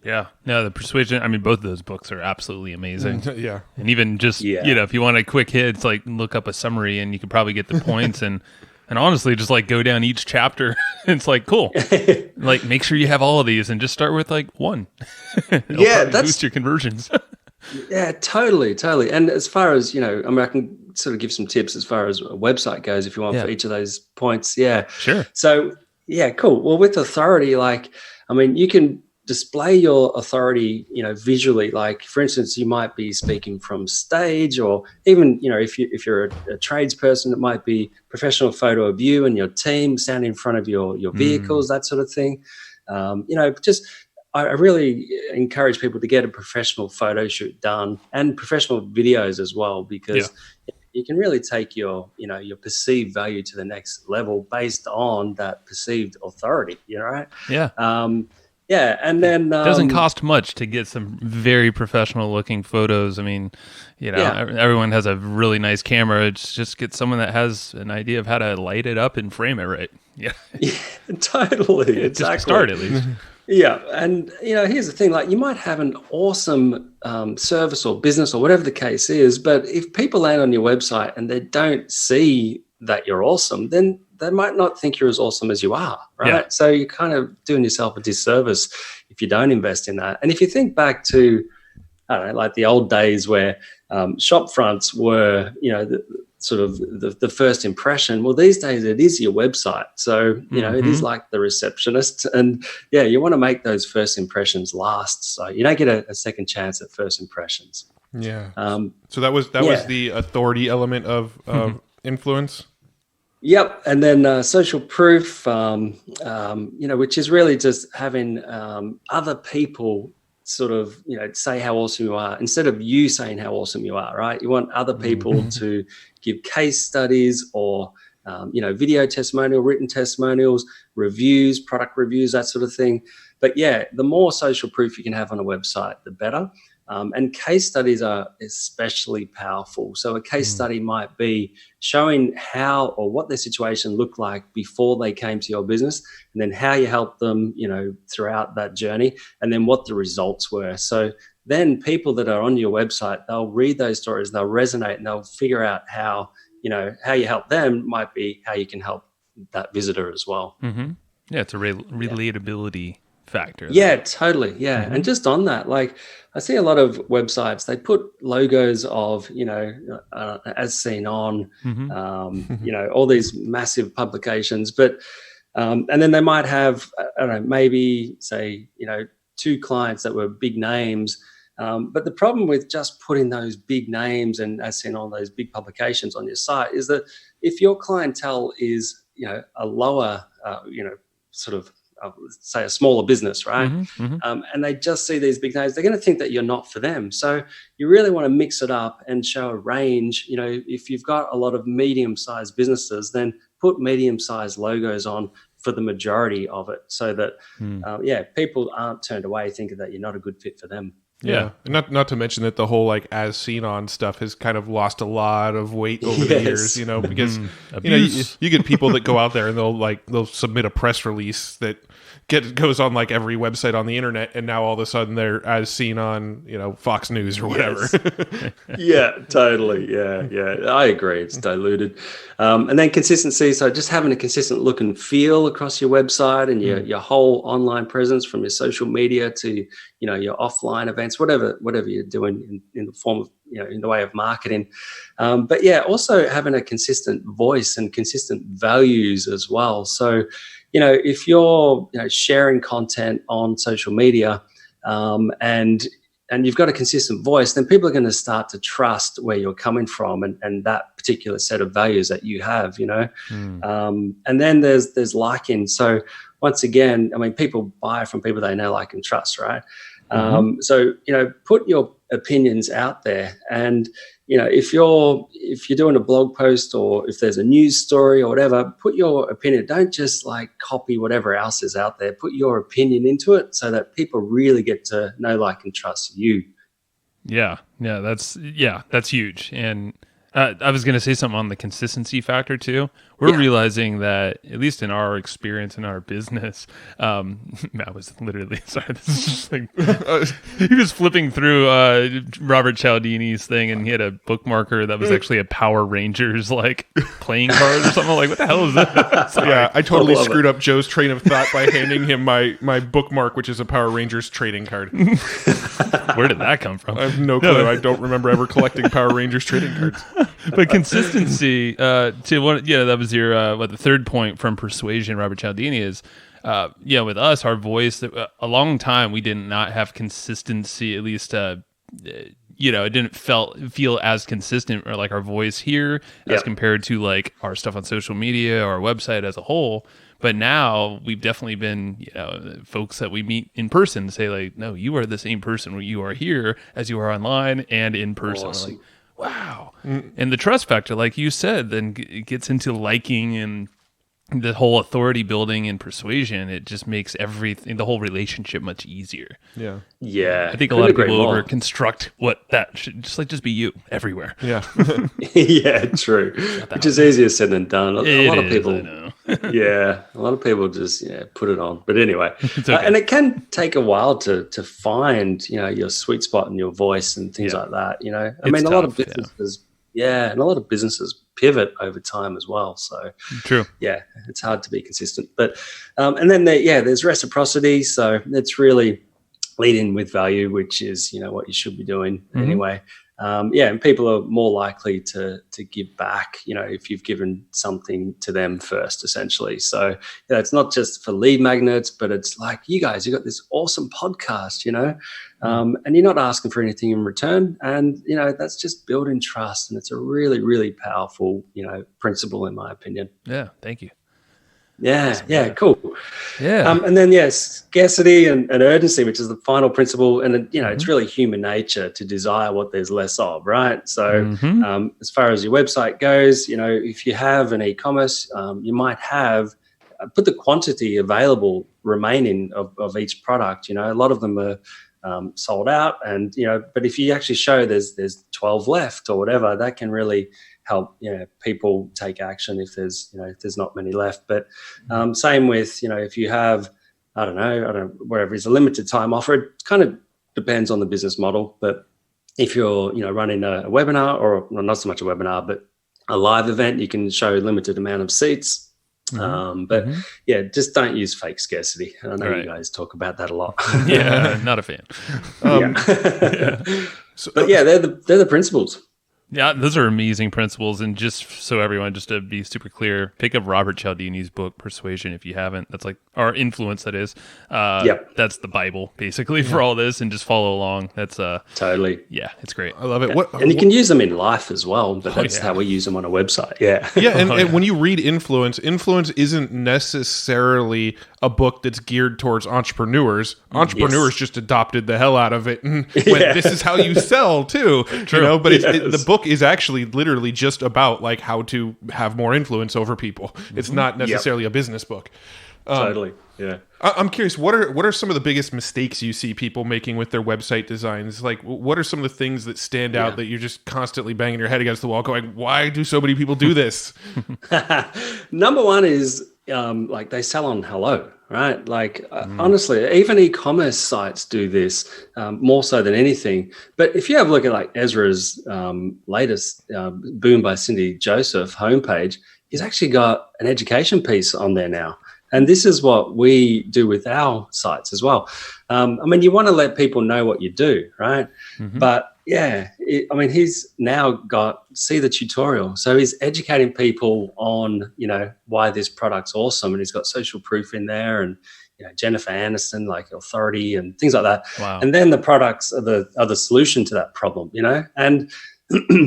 Yeah, no, the persuasion. I mean, both of those books are absolutely amazing. Yeah, and even just if you want a quick hit, it's like look up a summary, and you can probably get the points and honestly, just like go down each chapter. It's like cool. Like make sure you have all of these, and just start with like one. That's boost your conversions. Yeah, totally. And as far as I can sort of give some tips as far as a website goes, if you want for each of those points. Yeah, sure. So cool. Well, with authority, you can display your authority, visually. Like, for instance, you might be speaking from stage, or even, if you're a tradesperson, it might be professional photo of you and your team standing in front of your vehicles, that sort of thing. I really encourage people to get a professional photo shoot done and professional videos as well, because you can really take your perceived value to the next level based on that perceived authority, right? Yeah. And then it doesn't cost much to get some very professional looking photos. I mean, everyone has a really nice camera. It's just get someone that has an idea of how to light it up and frame it right. Yeah, totally. Exactly. Just start at least. Yeah. And, here's the thing, like you might have an awesome service or business or whatever the case is, but if people land on your website and they don't see that you're awesome, then they might not think you're as awesome as you are, right? Yeah. So you're kind of doing yourself a disservice if you don't invest in that. And if you think back to, I don't know, like the old days where shop fronts were, the first impression. Well, these days it is your website. So, it is like the receptionist. And you want to make those first impressions last. So you don't get a second chance at first impressions. Yeah. So that was the authority element of influence. Yep. And then social proof, which is really just having other people sort of, say how awesome you are instead of you saying how awesome you are, right? You want other people to give case studies or, video testimonial, written testimonials, reviews, product reviews, that sort of thing. But the more social proof you can have on a website, the better. And case studies are especially powerful. So a case study might be showing how or what their situation looked like before they came to your business, and then how you helped them, throughout that journey, and then what the results were. So then people that are on your website, they'll read those stories, they'll resonate, and they'll figure out how you help them might be how you can help that visitor as well. Mm-hmm. Yeah, it's a relatability factor. Yeah, totally. Yeah. And just on that, like I see a lot of websites, they put logos of, as seen on, all these massive publications, but, and then they might have, I don't know, maybe say, 2 clients that were big names. But the problem with just putting those big names and as seen on those big publications on your site is that if your clientele is, a lower, sort of, say a smaller business, right? And they just see these big names, they're going to think that you're not for them. So you really want to mix it up and show a range. If you've got a lot of medium-sized businesses, then put medium-sized logos on for the majority of it so that, people aren't turned away thinking that you're not a good fit for them. Yeah. And not to mention that the whole like as seen on stuff has kind of lost a lot of weight over the years, because you get people that go out there and they'll submit a press release that goes on like every website on the internet, and now all of a sudden they're as seen on Fox News or whatever. Yeah, totally. Yeah, I agree. It's diluted. And then consistency. So just having a consistent look and feel across your website and your whole online presence, from your social media to your offline events, whatever you're doing in the form of, in the way of marketing. But yeah, also having a consistent voice and consistent values as well. So, if you're sharing content on social media, and you've got a consistent voice, then people are going to start to trust where you're coming from and that particular set of values that you have, and then there's liking. So once again, I mean, people buy from people they know, like, and trust, right? So, put your opinions out there, and, if you're doing a blog post or if there's a news story or whatever, put your opinion. Don't just like copy whatever else is out there. Put your opinion into it so that people really get to know, like, and trust you. Yeah. That's huge. And I was going to say something on the consistency factor too. We're realizing that, at least in our experience in our business, Matt was literally, sorry, this is just like, he was flipping through Robert Cialdini's thing, and he had a bookmarker that was actually a Power Rangers like playing card or something. Like, what the hell is that? Yeah, I totally screwed up Joe's train of thought by handing him my bookmark, which is a Power Rangers trading card. Where did that come from? I have no clue. I don't remember ever collecting Power Rangers trading cards. But consistency, to what, that was your the third point from persuasion. Robert Cialdini is, with us, our voice. A long time we did not have consistency. At least, it didn't feel as consistent, or like our voice here as compared to like our stuff on social media or our website as a whole. But now we've definitely been, folks that we meet in person say like, no, you are the same person when you are here as you are online and in person. Awesome. Like, wow. And the trust factor, like you said, then it gets into liking and the whole authority building and persuasion. It just makes everything, the whole relationship, much easier. Yeah. I think a lot of people over construct what that should just be you everywhere. Yeah. Yeah, true. Which is easier said than done. A lot of people, I know. a lot of people just put it on. But anyway, okay. And it can take a while to find your sweet spot and your voice and things like that. I mean, a lot of businesses, and a lot of businesses pivot over time as well. So true. Yeah, it's hard to be consistent. But and then there's reciprocity. So it's really lead in with value, which is what you should be doing anyway. And people are more likely to give back, if you've given something to them first, essentially. So it's not just for lead magnets, but it's like, you guys, you got this awesome podcast, and you're not asking for anything in return. And, that's just building trust. And it's a really, really powerful, principle, in my opinion. Yeah. Thank you. Yeah, awesome. Yeah, cool. Yeah. And then, scarcity and urgency, which is the final principle. And, it's really human nature to desire what there's less of, right? So as far as your website goes, if you have an e-commerce, you might have put the quantity available remaining of each product. A lot of them are sold out, and, but if you actually show there's 12 left or whatever, that can really help people take action if there's not many left. But same with if you have I don't know wherever it's a limited time offer, it kind of depends on the business model. But if you're running a webinar, or not so much a webinar but a live event, you can show a limited amount of seats. But just don't use fake scarcity. I know you guys talk about that a lot. Not a fan. So, but they're the principles. Yeah, those are amazing principles. And just so everyone, just to be super clear, pick up Robert Cialdini's book, Persuasion, if you haven't. That's like our influence, that is. That's the Bible, basically, for all this, and just follow along. That's totally. Yeah, it's great. I love it. And you can use them in life as well, but that's how we use them on a website. Yeah. And when you read Influence isn't necessarily a book that's geared towards entrepreneurs. Entrepreneurs just adopted the hell out of it and went, this is how you sell too. True. But the book is actually literally just about like how to have more influence over people. It's not necessarily a business book. Totally. Yeah. I'm curious, what are some of the biggest mistakes you see people making with their website designs? Like, what are some of the things that stand out that you're just constantly banging your head against the wall going, why do so many people do this? Number one is like they sell on hello, right? Like honestly, even e-commerce sites do this more so than anything. But if you have a look at like Ezra's latest Boom by Cindy Joseph homepage, he's actually got an education piece on there now. And this is what we do with our sites as well. I mean, you want to let people know what you do, right? But yeah, I mean, he's now see the tutorial. So he's educating people on, why this product's awesome. And he's got social proof in there and, Jennifer Aniston, like authority and things like that. Wow. And then the products are the solution to that problem, And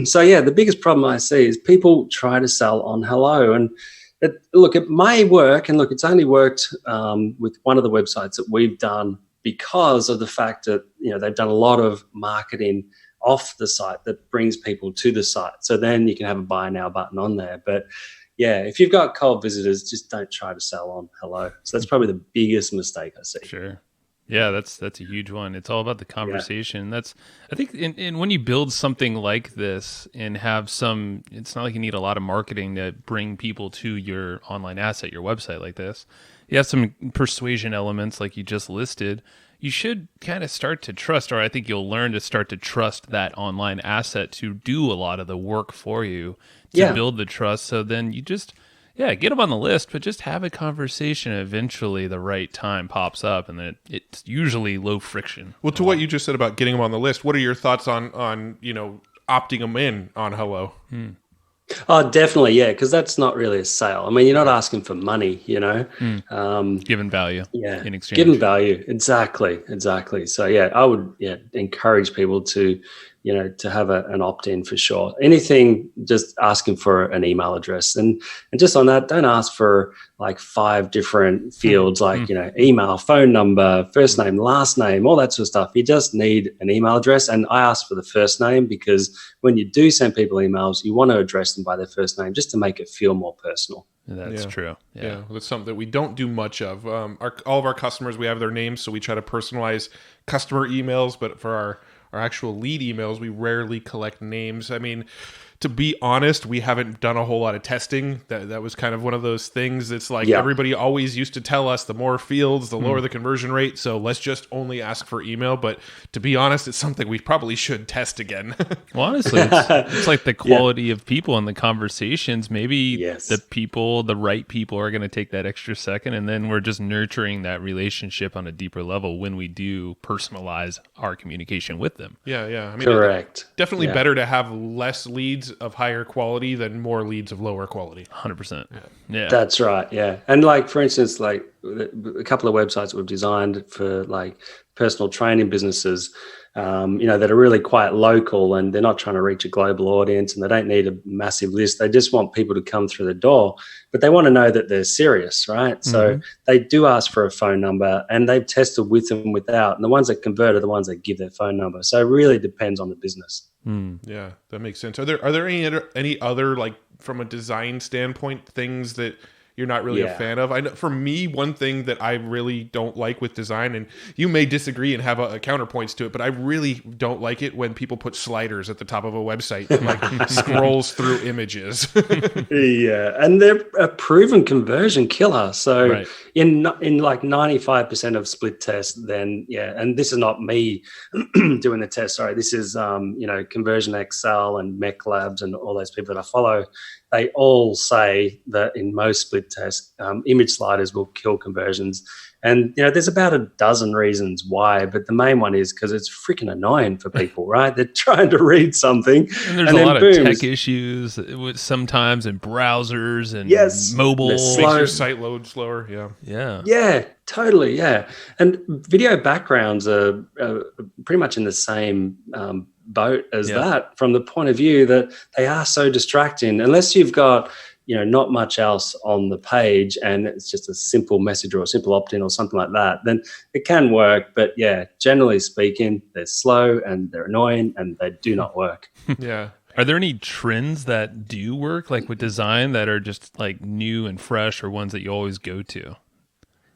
so, yeah, the biggest problem I see is people try to sell on hello. And look, it may work. And look, it's only worked with one of the websites that we've done because of the fact that, they've done a lot of marketing off the site that brings people to the site. So then you can have a buy now button on there. But yeah, if you've got cold visitors, just don't try to sell on hello. So that's probably the biggest mistake I see. Sure. Yeah, that's a huge one. It's all about the conversation. Yeah. I think in when you build something like this and have it's not like you need a lot of marketing to bring people to your online asset, your website like this. You have some persuasion elements like you just listed. You should kind of start to trust, or I think you'll learn to start to trust that online asset to do a lot of the work for you to build the trust. So then you just, get them on the list, but just have a conversation. Eventually the right time pops up, and then it's usually low friction. Well, to what you just said about getting them on the list, what are your thoughts on opting them in on hello? Oh, definitely, yeah, because that's not really a sale. I mean, you're not asking for money, Given value, in exchange. Given value, exactly. So, yeah, I would encourage people to, to have an opt-in for sure. Anything, just asking for an email address, and just on that, don't ask for like 5 different fields, like email, phone number, first name, last name, all that sort of stuff. You just need an email address, and I ask for the first name because when you do send people emails, you want to address them by their first name just to make it feel more personal. That's true. Yeah, that's something that we don't do much of. All of our customers, we have their names, so we try to personalize customer emails, but for our actual lead emails, we rarely collect names. I mean, to be honest, we haven't done a whole lot of testing. That was kind of one of those things. It's like everybody always used to tell us the more fields, the lower the conversion rate. So let's just only ask for email. But to be honest, it's something we probably should test again. Well, honestly, it's like the quality of people and the conversations. Maybe the right people are going to take that extra second, and then we're just nurturing that relationship on a deeper level when we do personalize our communication with them. Yeah. I mean, correct. Definitely better to have less leads of higher quality than more leads of lower quality. 100%. Yeah. That's right. Yeah. And like, for instance, like a couple of websites we've designed for like personal training businesses, that are really quite local, and they're not trying to reach a global audience, and they don't need a massive list. They just want people to come through the door, but they want to know that they're serious, right? So they do ask for a phone number, and they've tested with and without. And the ones that convert are the ones that give their phone number. So it really depends on the business. Yeah, that makes sense. Are there any other, like, from a design standpoint, things that you're not really a fan of? I know for me, one thing that I really don't like with design, and you may disagree and have a counterpoints to it, but I really don't like it when people put sliders at the top of a website and like scrolls through images. And they're a proven conversion killer. So in like 95% of split tests, then and this is not me doing the test. Sorry, this is Conversion XL and Mech Labs and all those people that I follow. They all say that in most split tests, image sliders will kill conversions. And, there's about a dozen reasons why, but the main one is because it's freaking annoying for people, right? They're trying to read something. And there's a lot of tech issues sometimes in browsers and mobile. Makes your site load slower, Yeah, totally, And video backgrounds are pretty much in the same boat as that, from the point of view that they are so distracting. Unless you've got not much else on the page and it's just a simple message or a simple opt-in or something like that, then it can work. But generally speaking, they're slow and they're annoying and they do not work. Are there any trends that do work, like with design, that are just like new and fresh, or ones that you always go to?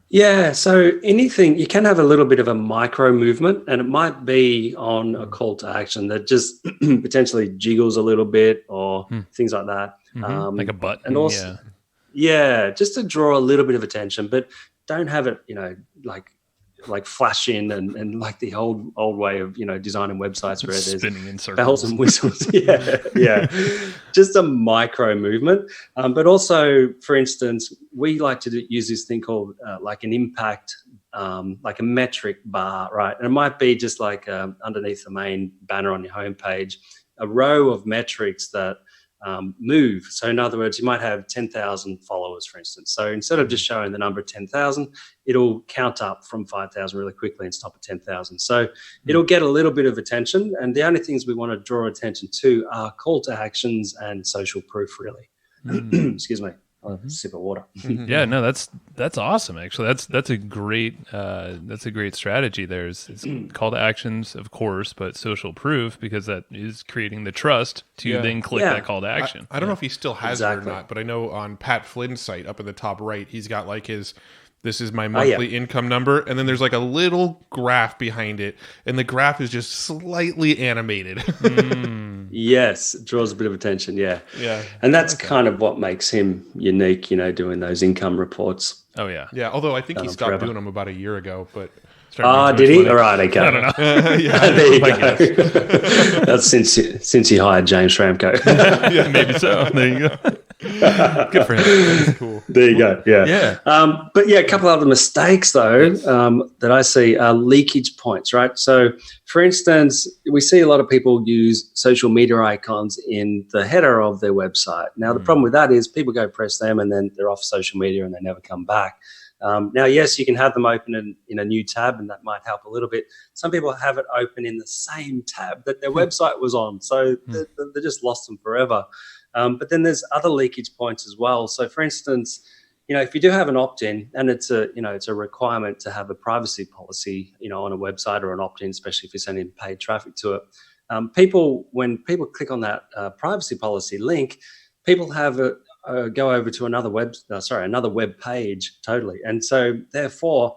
Yeah, so anything, you can have a little bit of a micro movement, and it might be on a call to action that just potentially jiggles a little bit or things like that. Like a button. And also, just to draw a little bit of attention, but don't have it, like like flash in and like the old way of, designing websites where there's spinning in circles, bells and whistles. Yeah. Just a micro movement. But also, for instance, we like to use this thing called like an impact, like a metric bar, right? And it might be just like underneath the main banner on your homepage, a row of metrics that move. So in other words, you might have 10,000 followers, for instance. So instead of just showing the number 10,000, it'll count up from 5,000 really quickly and stop at 10,000. So it'll get a little bit of attention. And the only things we want to draw attention to are call to actions and social proof, really. Excuse me. I'll have a sip of water. Yeah, no, that's awesome. Actually, that's a great strategy. There's call to actions, of course, but social proof, because that is creating the trust to then click that call to action. I don't know if he still has it or not, but I know on Pat Flynn's site up in the top right, he's got like this is my monthly income number, and then there's like a little graph behind it, and the graph is just slightly animated. Yes, it draws a bit of attention, yeah. And that's kind of what makes him unique, doing those income reports. Oh, yeah. Yeah, although I think he stopped doing them about a year ago, but... did he? All right, okay. I don't know. There you go. That's since he hired James Schramko. Yeah, maybe so. There you go. Good for him. That's cool. There you go. Yeah. But a couple other mistakes though that I see are leakage points, right? So, for instance, we see a lot of people use social media icons in the header of their website. Now, the problem with that is people go press them and then they're off social media and they never come back. Now, yes, you can have them open in a new tab, and that might help a little bit. Some people have it open in the same tab that their website was on, so they just lost them forever. But then there's other leakage points as well. So, for instance, if you do have an opt-in, and it's a requirement to have a privacy policy, on a website or an opt-in, especially if you're sending paid traffic to it. When people click on that privacy policy link, people have go over to another web page totally, and so therefore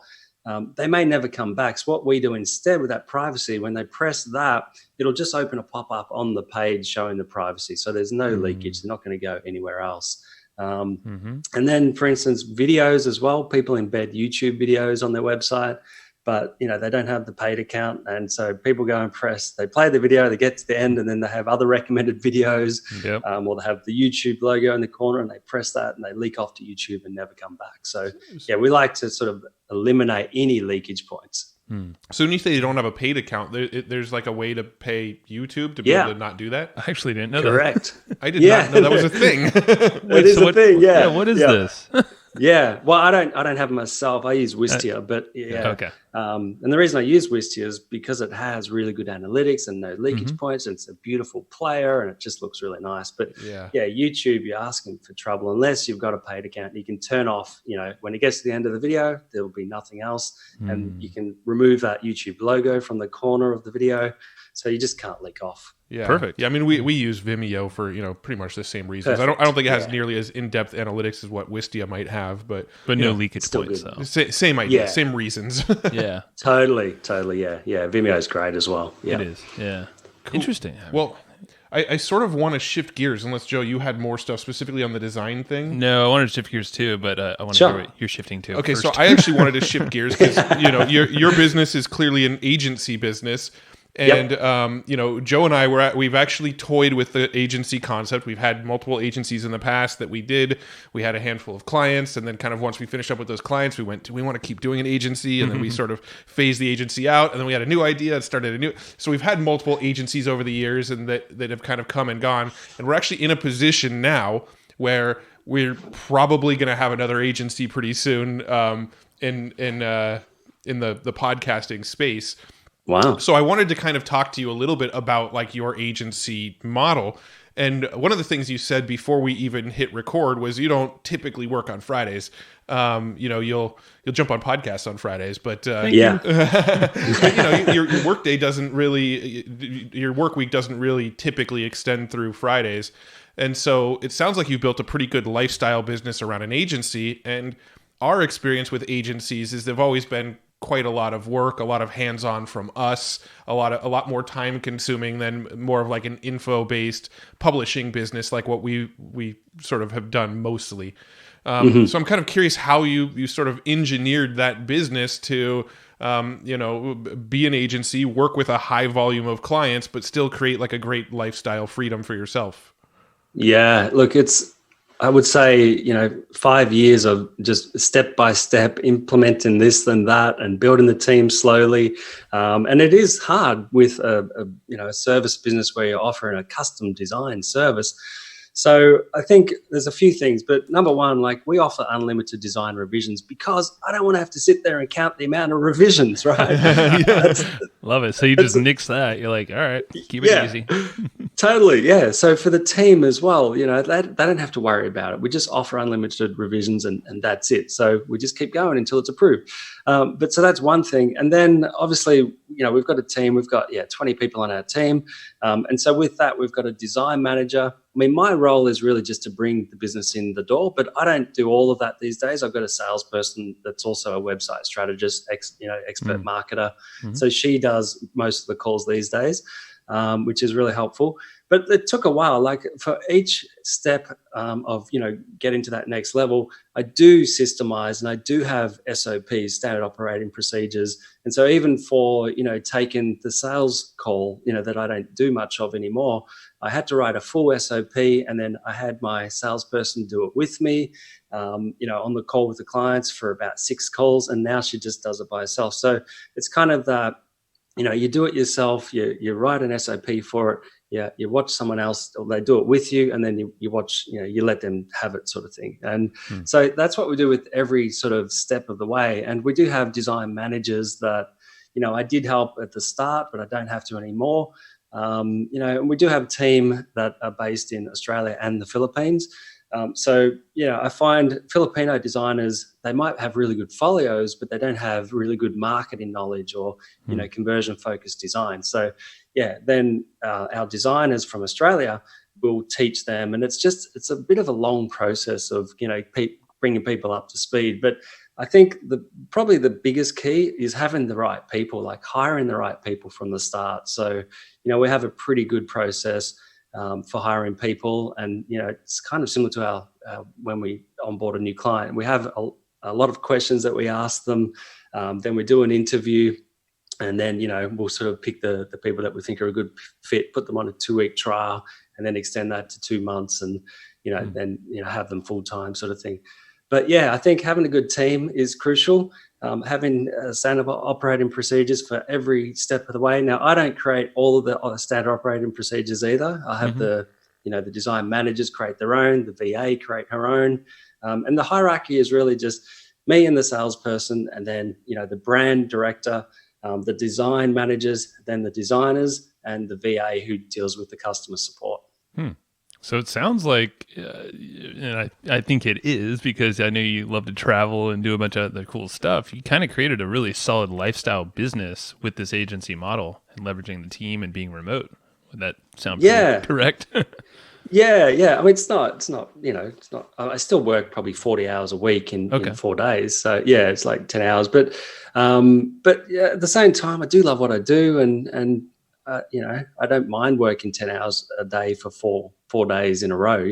they may never come back. So what we do instead with that privacy, when they press that, it'll just open a pop-up on the page showing the privacy. So there's no leakage. They're not going to go anywhere else. And then, for instance, videos as well. People embed YouTube videos on their website, but they don't have the paid account, and so people go and they play the video, they get to the end, and then they have other recommended videos, or they have the YouTube logo in the corner, and they press that, and they leak off to YouTube and never come back. So we like to sort of eliminate any leakage points. So when you say you don't have a paid account, there's like a way to pay YouTube to be able to not do that? I actually didn't know Correct. that. I did not know that was a thing. It is a thing, yeah. What is this? Yeah, well, I don't have it myself. I use Wistia, but okay. And the reason I use Wistia is because it has really good analytics and no leakage points, and it's a beautiful player, and it just looks really nice. But YouTube, you're asking for trouble unless you've got a paid account. You can turn off, when it gets to the end of the video, there will be nothing else, and you can remove that YouTube logo from the corner of the video, so you just can't leak off. Yeah, perfect. Yeah, I mean, we use Vimeo for pretty much the same reasons. Perfect. I don't think it has nearly as in-depth analytics as what Wistia might have, but no leakage points. So. Same idea, same reasons. Yeah, totally. Yeah. Vimeo is great as well. Yeah, it is. Yeah, cool. Interesting. Well, I sort of want to shift gears, unless Joe, you had more stuff specifically on the design thing. No, I wanted to shift gears too, but I want to hear what you're shifting to. Okay, first. So I actually wanted to shift gears because your business is clearly an agency business. And, Joe and I we've actually toyed with the agency concept. We've had multiple agencies in the past that we did. We had a handful of clients. And then kind of once we finished up with those clients, we want to keep doing an agency. And then we sort of phased the agency out. And then we had a new idea and started a new. So we've had multiple agencies over the years and that have kind of come and gone. And we're actually in a position now where we're probably going to have another agency pretty soon in the podcasting space. Wow. So I wanted to kind of talk to you a little bit about like your agency model. And one of the things you said before we even hit record was you don't typically work on Fridays. You'll jump on podcasts on Fridays, but your work day doesn't really, your work week doesn't really typically extend through Fridays. And so it sounds like you've built a pretty good lifestyle business around an agency. And our experience with agencies is they've always been quite a lot of work, a lot of hands-on from us, a lot more time consuming than more of like an info-based publishing business like what we sort of have done mostly. So I'm kind of curious how you sort of engineered that business to, be an agency, work with a high volume of clients, but still create like a great lifestyle freedom for yourself. Yeah, look, I would say, 5 years of just step by step implementing this and that and building the team slowly. And it is hard with a service business where you're offering a custom design service. So I think there's a few things, but number one, like we offer unlimited design revisions because I don't want to have to sit there and count the amount of revisions, right? Love it. So you just nix that. You're like, all right, keep it easy. Totally, yeah. So for the team as well, they don't have to worry about it. We just offer unlimited revisions and that's it. So we just keep going until it's approved. But so that's one thing. And then obviously, we've got a team. We've got 20 people on our team. And so with that, we've got a design manager. I mean, my role is really just to bring the business in the door, but I don't do all of that these days. I've got a salesperson that's also a website strategist, expert marketer. So she does most of the calls these days, which is really helpful. But it took a while. Like for each step of getting to that next level, I do systemize and I do have SOPs, standard operating procedures. And so even for taking the sales call, that I don't do much of anymore, I had to write a full SOP, and then I had my salesperson do it with me, on the call with the clients for about 6 calls, and now she just does it by herself. So it's kind of that. You do it yourself, you write an SOP for it, you watch someone else, or they do it with you, and then you watch, you let them have it sort of thing. And so that's what we do with every sort of step of the way. And we do have design managers that, I did help at the start, but I don't have to anymore. And we do have a team that are based in Australia and the Philippines. I find Filipino designers, they might have really good folios, but they don't have really good marketing knowledge or, conversion focused design. So then our designers from Australia will teach them. And it's a bit of a long process of, bringing people up to speed. But I think probably the biggest key is having the right people, like hiring the right people from the start. So, we have a pretty good process for hiring people. And, it's kind of similar to our when we onboard a new client. We have a lot of questions that we ask them. Then we do an interview, and then, we'll sort of pick the people that we think are a good fit, put them on a 2-week trial, and then extend that to 2 months and, then, have them full time sort of thing. But I think having a good team is crucial. Having standard operating procedures for every step of the way. Now, I don't create all of the standard operating procedures either. I have the design managers create their own, the VA create her own. And the hierarchy is really just me and the salesperson, and then, the brand director, the design managers, then the designers, and the VA who deals with the customer support. So it sounds like, and I think it is, because I know you love to travel and do a bunch of other cool stuff. You kind of created a really solid lifestyle business with this agency model and leveraging the team and being remote. Would that sound correct? Yeah. I mean, it's not, I still work probably 40 hours a week in 4 days. So it's like 10 hours, but at the same time, I do love what I do. And I don't mind working 10 hours a day for four days in a row,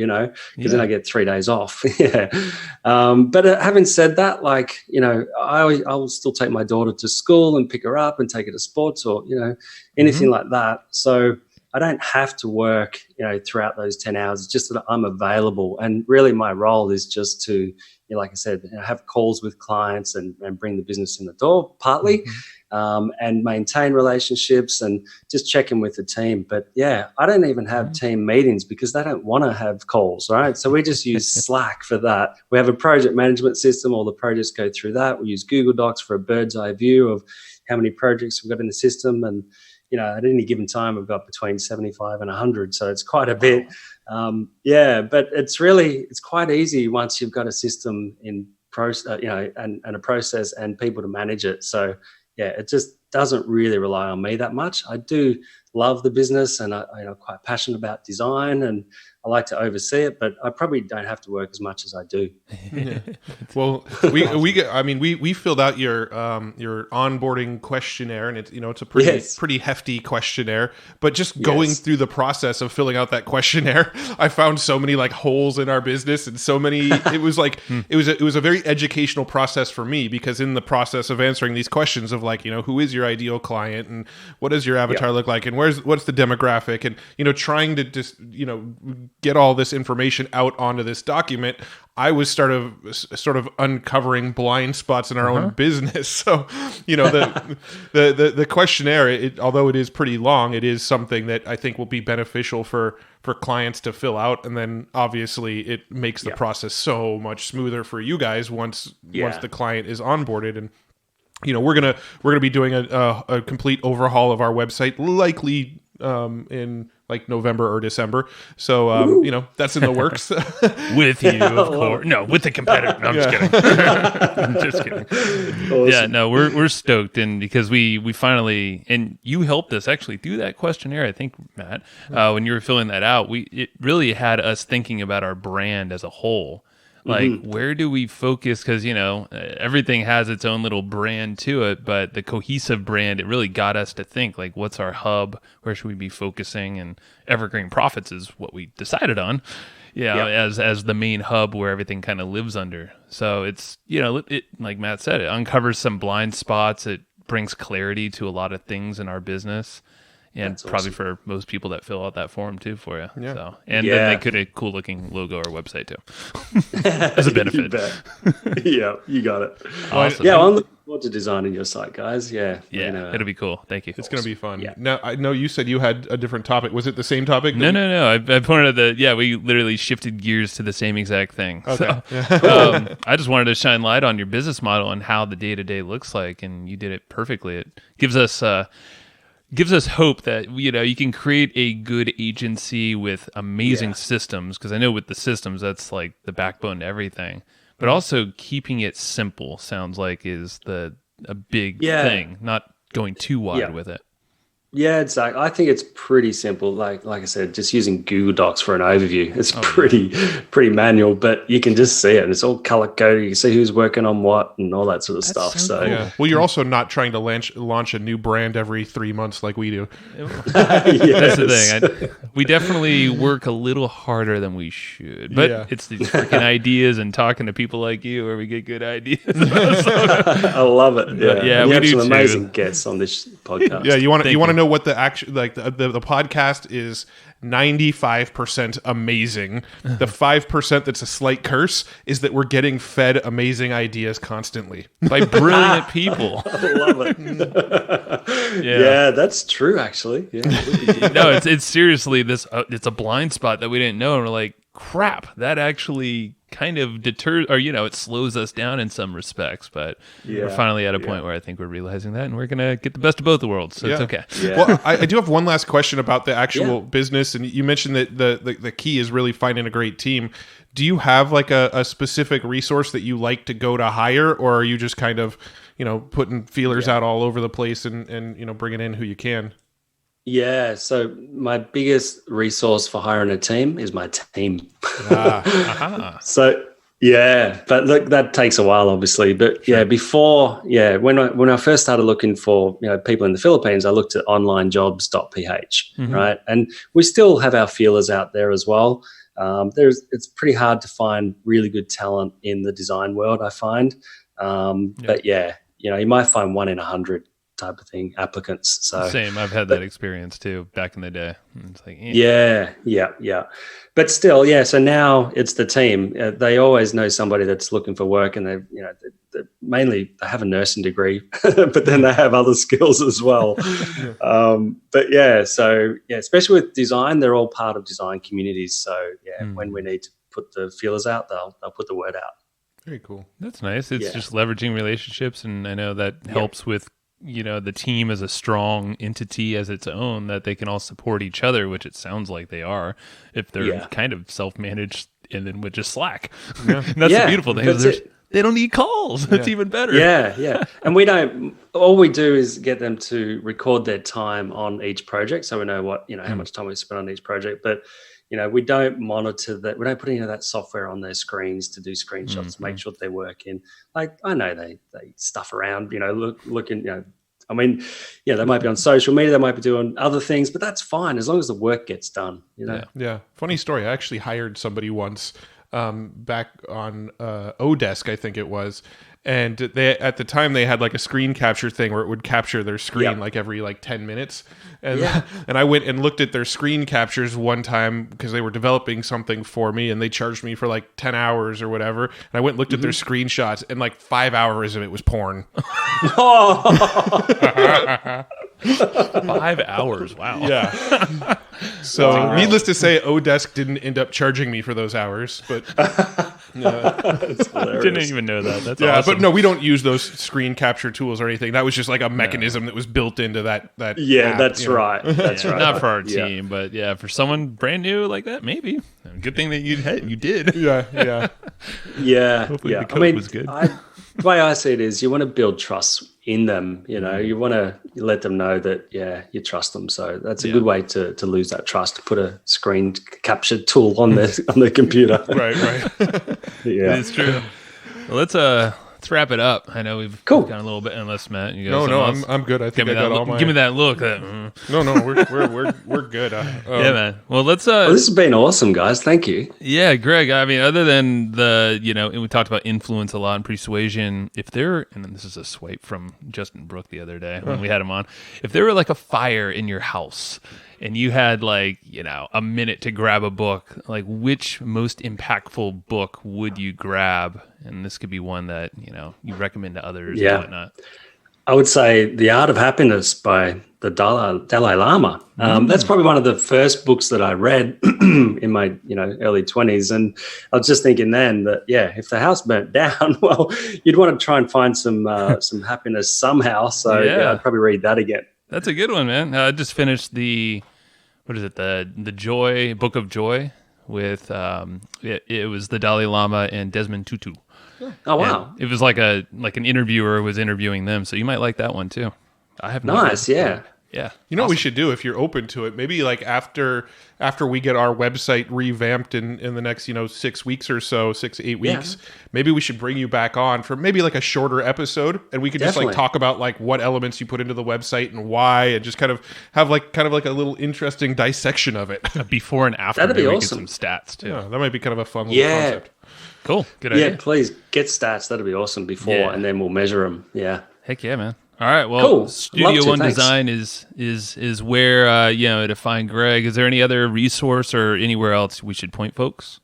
because then I get 3 days off. But having said that, like, I'll still take my daughter to school and pick her up and take her to sports or, anything like that. So I don't have to work, throughout those 10 hours. It's just that I'm available. And really my role is just to, like I said, have calls with clients and bring the business in the door partly, and maintain relationships and just check in with the team. But I don't even have team meetings because they don't want to have calls, right? So we just use Slack for that. We have a project management system. All the projects go through that. We use Google Docs for a bird's eye view of how many projects we've got in the system. And, at any given time, we've got between 75 and 100. So it's quite a bit. But it's quite easy once you've got a system in process, and a process and people to manage it. So it just doesn't really rely on me that much. I do love the business, and I'm quite passionate about design, and I like to oversee it, but I probably don't have to work as much as I do. Yeah. Well, we filled out your onboarding questionnaire, and it's a pretty hefty questionnaire. But just going through the process of filling out that questionnaire, I found so many like holes in our business, and so many. It was like it was a very educational process for me, because in the process of answering these questions of like, who is your ideal client, and what does your avatar look like, and what's the demographic, and trying to just get all this information out onto this document, I was sort of uncovering blind spots in our own business. So, the questionnaire, although it is pretty long, it is something that I think will be beneficial for clients to fill out, and then obviously it makes the process so much smoother for you guys once the client is onboarded. And we're gonna be doing a complete overhaul of our website, likely in like November or December. So, that's in the works. With you, of course. No, with the competitor. No, I'm just kidding. I'm just kidding. Awesome. Yeah, no, we're stoked. And because we finally, and you helped us actually through that questionnaire, I think, Matt, when you were filling that out, it really had us thinking about our brand as a whole. Like, where do we focus? Because, everything has its own little brand to it, but the cohesive brand, it really got us to think, like, what's our hub? Where should we be focusing? And Evergreen Profits is what we decided on, as the main hub where everything kind of lives under. So it's, it, like Matt said, it uncovers some blind spots. It brings clarity to a lot of things in our business. And that's probably awesome for most people that fill out that form too for you. Yeah. So, and then they could a cool looking logo or website too as a benefit. Yeah, you got it. Awesome. Yeah, I'm looking forward to designing your site, guys. Yeah. It'll be cool. Thank you. It's going to be fun. Yeah. Now, I know you said you had a different topic. Was it the same topic? No. I pointed at we literally shifted gears to the same exact thing. Okay. So, I just wanted to shine light on your business model and how the day-to-day looks like, and you did it perfectly. It gives us hope that you can create a good agency with amazing systems, because I know with the systems that's like the backbone to everything, but also keeping it simple sounds like is a big thing, not going too wide with it. Yeah, exactly. I think it's pretty simple. Like I said, just using Google Docs for an overview. It's pretty manual, but you can just see it. And it's all color coded. You can see who's working on what and all that sort of stuff. So cool. Well, you're also not trying to launch a new brand every 3 months like we do. That's the thing. We definitely work a little harder than we should, but it's the freaking ideas and talking to people like you where we get good ideas. I love it. Yeah, we have some amazing too. Guests on this podcast. Yeah, you want to know what the the podcast is 95% amazing. The 5% that's a slight curse is that we're getting fed amazing ideas constantly by brilliant people. I love it. Yeah, that's true actually. Yeah. No, it's seriously this it's a blind spot that we didn't know, and we're like, crap, that actually kind of deters, or it slows us down in some respects, but we're finally at a point where I think we're realizing that, and we're gonna get the best of both the worlds, so it's okay. Well, I do have one last question about the actual business, and you mentioned that the key is really finding a great team. Do you have like a specific resource that you like to go to hire, or are you just kind of putting feelers out all over the place and bringing in who you can? Yeah, so my biggest resource for hiring a team is my team. So but look, that takes a while, obviously. But before, when I first started looking for people in the Philippines, I looked at onlinejobs.ph, right? And we still have our feelers out there as well. It's pretty hard to find really good talent in the design world, I find. But you might find 1 in 100. Type of thing, applicants. So same, I've had that experience too back in the day. It's like yeah. But still, so now it's the team. They always know somebody that's looking for work, and they mainly they have a nursing degree, but then they have other skills as well. But especially with design, they're all part of design communities. So when we need to put the feelers out, they'll put the word out. Very cool. That's nice. It's just leveraging relationships, and I know that helps with the team as a strong entity as its own, that they can all support each other, which it sounds like they are, if they're kind of self-managed and then with just Slack. That's the beautiful thing. They don't need calls. That's even better. Yeah. And all we do is get them to record their time on each project. So we know how much time we spend on each project. But, we don't monitor that. We don't put any of that software on their screens to do screenshots to make sure they work in. Like, I know they stuff around, looking, I mean, they might be on social media, they might be doing other things, but that's fine as long as the work gets done, Yeah. Funny story. I actually hired somebody once back on Odesk, I think it was. And they, at the time, they had like a screen capture thing where it would capture their screen like every 10 minutes. And and I went and looked at their screen captures one time because they were developing something for me, and they charged me for 10 hours or whatever. And I went and looked at their screenshots, and 5 hours of it was porn. 5 hours. Wow. Yeah. So needless to say, Odesk didn't end up charging me for those hours, but Didn't even know that. That's awesome. But no, we don't use those screen capture tools or anything. That was just a mechanism that was built into that app, that's right. That's right. Not for our team, but for someone brand new like that, maybe. Good thing that you did. Yeah. Hopefully the code was good. The way I see it is you want to build trust in them. You want to let them know that, you trust them. So that's a good way to lose that trust, to put a screen capture tool on their computer. Right. Yeah. It's true. Well, let's wrap it up. I know we've gone a little bit, unless Matt, you got something else? I'm good. I think I got all my. Give me that look. No, we're good. Yeah, man. Well, let's. Well, this has been awesome, guys. Thank you. Yeah, Greg. I mean, other than and we talked about influence a lot and persuasion. If there, and this is a swipe from Justin Brooke the other day when we had him on. If there were a fire in your house, and you had a minute to grab a book, which most impactful book would you grab? And this could be one that you recommend to others and whatnot. I would say The Art of Happiness by the Dalai Lama. That's probably one of the first books that I read in my early 20s, and I was just thinking then that if the house burnt down, well, you'd want to try and find some happiness somehow. So I'd probably read that again. That's a good one, man. I just finished the Book of Joy with it was the Dalai Lama and Desmond Tutu. Oh wow! And it was like an interviewer was interviewing them, so you might like that one too. I have nice, yeah. You know what we should do if you're open to it? Maybe after we get our website revamped in the next 6 weeks or so, 6 to 8 weeks, maybe we should bring you back on for maybe a shorter episode, and we could just talk about what elements you put into the website and why, and just kind of have a little interesting dissection of it. A before and after. That'd be maybe awesome. Get some stats too. Yeah, that might be kind of a fun little concept. Cool. Good idea. Yeah, please get stats. That'd be awesome before, and then we'll measure them. Yeah. Heck yeah, man. All right. Well, cool. Studio One Design is where to find Greg. Is there any other resource or anywhere else we should point folks?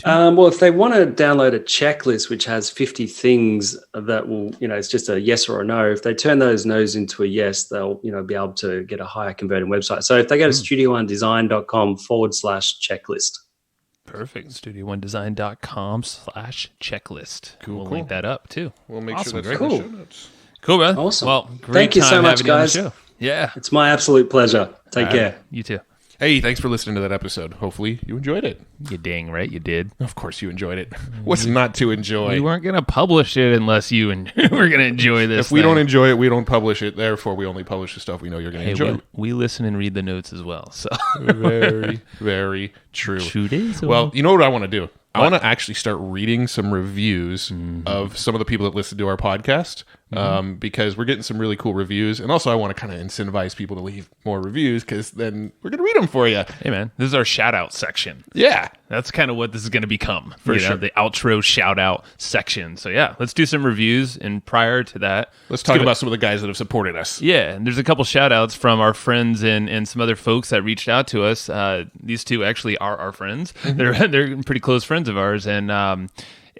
Well, if they want to download a checklist which has 50 things that will, it's just a yes or a no. If they turn those no's into a yes, they'll, be able to get a higher converting website. So if they go to studioOneDesign.com/checklist. Perfect. StudioOneDesign.com/checklist. We'll Cool. link that up too. We'll make Awesome, sure that's Greg. in the show notes. Cool, man. Awesome. Well, great Thank you so time much, having you on the guys. show. Yeah. It's my absolute pleasure. Take care. You too. Hey, thanks for listening to that episode. Hopefully you enjoyed it. You dang right you did. Of course you enjoyed it. What's not to enjoy? We weren't going to publish it unless you and we're going to enjoy this. If we don't enjoy it, we don't publish it. Therefore, we only publish the stuff we know you're going to enjoy. We listen and read the notes as well. So very, very true. 2 days. Well, you know what I want to do? I want to actually start reading some reviews of some of the people that listen to our podcast because we're getting some really cool reviews. And also I want to kind of incentivize people to leave more reviews because then we're going to read them for you. Hey, man, this is our shout out section. Yeah. That's kind of what this is going to become. For sure. The outro shout out section. So, yeah, let's do some reviews. And prior to that, let's talk about some of the guys that have supported us. Yeah. And there's a couple shout outs from our friends and some other folks that reached out to us. These two actually are our friends. They're pretty close friends of ours.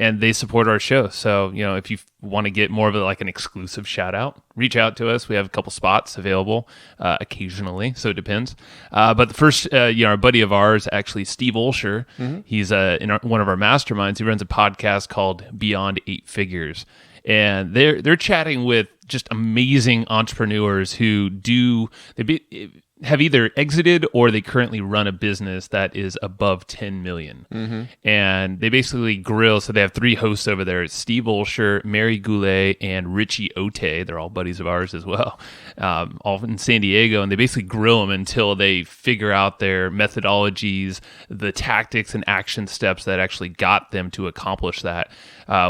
And they support our show. So, if you want to get more of an exclusive shout out, reach out to us. We have a couple spots available occasionally, so it depends. But the first, our buddy of ours, actually Steve Olsher, he's in one of our masterminds. He runs a podcast called Beyond 8 Figures. And they're chatting with just amazing entrepreneurs who have either exited or they currently run a business that is above 10 million. Mm-hmm. And they basically grill. So they have 3 hosts over there. It's Steve Olsher, Mary Goulet, and Richie Ote. They're all buddies of ours as well, all in San Diego. And they basically grill them until they figure out their methodologies, the tactics and action steps that actually got them to accomplish that,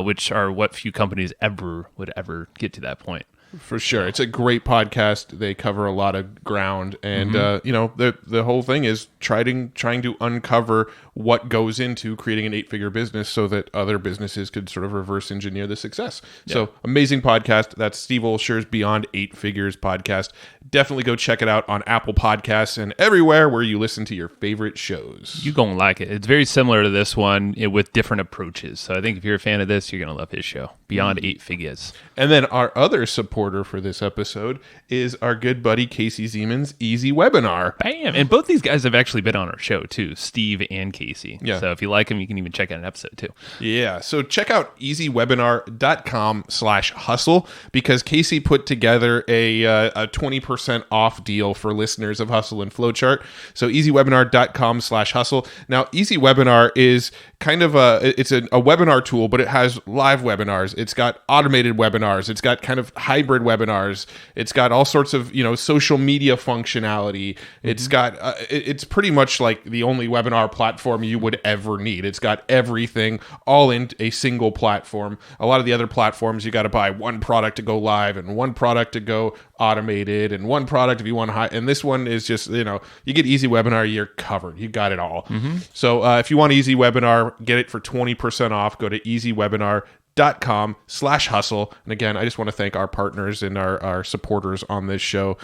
which are what few companies would ever get to that point. For sure. It's a great podcast. They cover a lot of ground. And, the whole thing is trying to uncover what goes into creating an 8-figure business so that other businesses could sort of reverse engineer the success. Yeah. So amazing podcast. That's Steve Olsher's Beyond 8 Figures podcast. Definitely go check it out on Apple Podcasts and everywhere where you listen to your favorite shows. You're going to like it. It's very similar to this one with different approaches. So I think if you're a fan of this, you're going to love his show, Beyond 8 Figures. And then our other supporter for this episode is our good buddy Casey Zeman's Easy Webinar. Bam! And both these guys have actually been on our show too, Steve and Casey. Yeah. So if you like them, you can even check out an episode too. Yeah. So check out easywebinar.com/hustle because Casey put together a 20% off deal for listeners of Hustle and Flowchart. So easywebinar.com/hustle. Now, Easy Webinar is kind of a webinar tool, but it has live webinars. It's got automated webinars. It's got kind of hybrid webinars. It's got all sorts of, social media functionality. It's got, it's pretty much like the only webinar platform you would ever need. It's got everything all in a single platform. A lot of the other platforms, you got to buy one product to go live and one product to go automated and one product if you want to hide. And this one is just, you get Easy Webinar, you're covered. You got it all. So if you want Easy Webinar, get it for 20% off. Go to easywebinar.com/hustle. And again, I just want to thank our partners and our supporters on this show,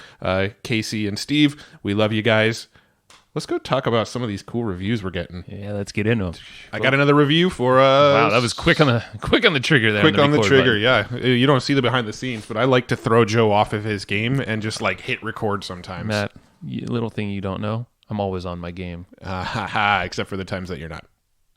Casey and Steve. We love you guys. Let's go talk about some of these cool reviews we're getting. Yeah, let's get into them. I got another review for wow, that was quick on the trigger there. Quick on the trigger, yeah. You don't see the behind the scenes, but I like to throw Joe off of his game and just hit record sometimes. Matt, little thing you don't know, I'm always on my game. Except for the times that you're not.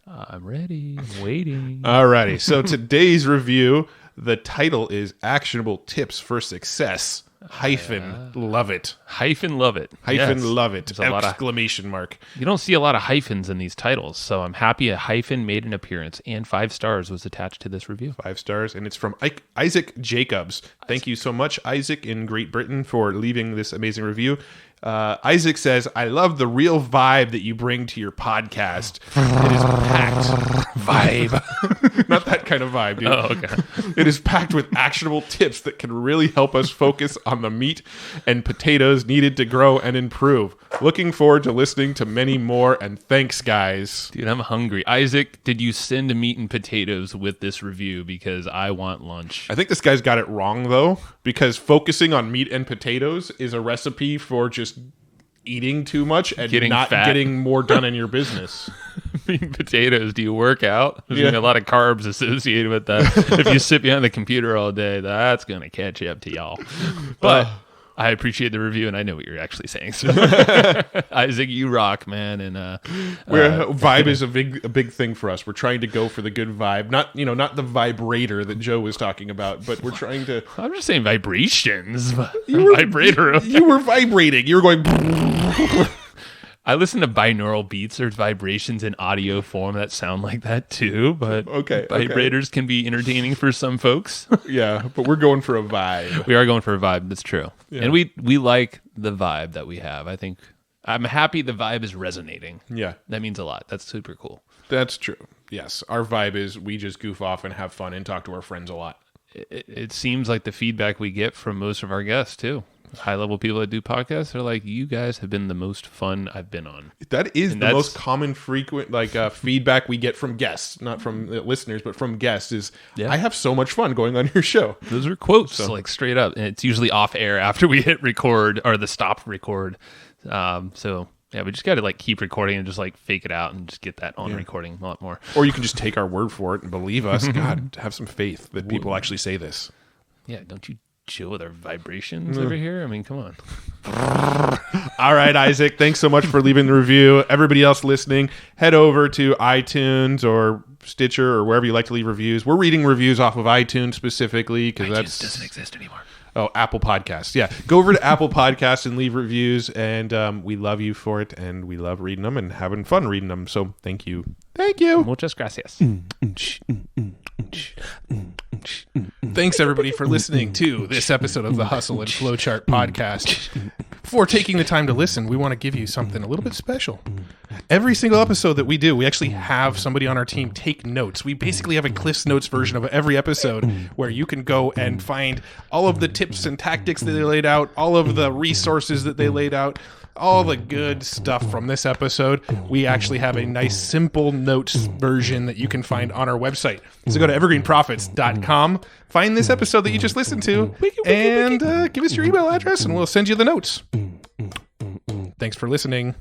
I'm ready. I'm waiting. Alrighty. So today's review, the title is Actionable Tips for Success. Love it. Love it. Love it. Exclamation mark. You don't see a lot of hyphens in these titles, so I'm happy a hyphen made an appearance, and 5 stars was attached to this review. 5 stars, and it's from Isaac Jacobs. Thank you so much, Isaac, in Great Britain, for leaving this amazing review. Isaac says, I love the real vibe that you bring to your podcast. It is packed. Vibe. Not that kind of vibe, dude. Oh, okay. It is packed with actionable tips that can really help us focus on the meat and potatoes needed to grow and improve. Looking forward to listening to many more, and thanks, guys. Dude, I'm hungry. Isaac, did you send meat and potatoes with this review? Because I want lunch. I think this guy's got it wrong, though, because focusing on meat and potatoes is a recipe for just eating too much and not getting more done in your business. Meat and potatoes, do you work out? There's a lot of carbs associated with that. If you sit behind the computer all day, that's going to catch up to y'all. But I appreciate the review, and I know what you're actually saying. So, Isaac, you rock, man. And vibe is a big thing for us. We're trying to go for the good vibe, not the vibrator that Joe was talking about, but we're trying to. I'm just saying vibrations. Vibrator. You were vibrating. You were going. I listen to binaural beats. There's vibrations in audio form that sound like that too, but vibrators can be entertaining for some folks. Yeah, but we're going for a vibe. We are going for a vibe. That's true. Yeah. And we like the vibe that we have. I think I'm happy the vibe is resonating. Yeah. That means a lot. That's super cool. That's true. Yes. Our vibe is we just goof off and have fun and talk to our friends a lot. It seems like the feedback we get from most of our guests too. High-level people that do podcasts are like, you guys have been the most fun I've been on. That is the most common, frequent feedback we get from guests, not from listeners, but from guests is, I have so much fun going on your show. Those are quotes, straight up. And it's usually off air after we hit record or the stop record. So yeah, we just got to keep recording and just fake it out and just get that on recording a lot more. Or you can just take our word for it and believe us. God, have some faith that people actually say this. Yeah, don't you chill with our vibrations over here. I mean, come on. All right, Isaac, thanks so much for leaving the review. Everybody else listening, head over to iTunes or Stitcher or wherever you like to leave reviews. We're reading reviews off of iTunes specifically because that doesn't exist anymore. Oh, Apple Podcasts. Yeah. Go over to Apple Podcasts and leave reviews. And we love you for it. And we love reading them and having fun reading them. So thank you. Thank you. Muchas gracias. Thanks, everybody, for listening to this episode of the Hustle and Flowchart podcast. Before taking the time to listen, we want to give you something a little bit special. Every single episode that we do, we actually have somebody on our team take notes. We basically have a Cliff's Notes version of every episode where you can go and find all of the tips and tactics that they laid out, all of the resources that they laid out, all the good stuff from this episode. We actually have a nice simple notes version that you can find on our website. So go to evergreenprofits.com, find this episode that you just listened to, and give us your email address and we'll send you the notes. Thanks for listening.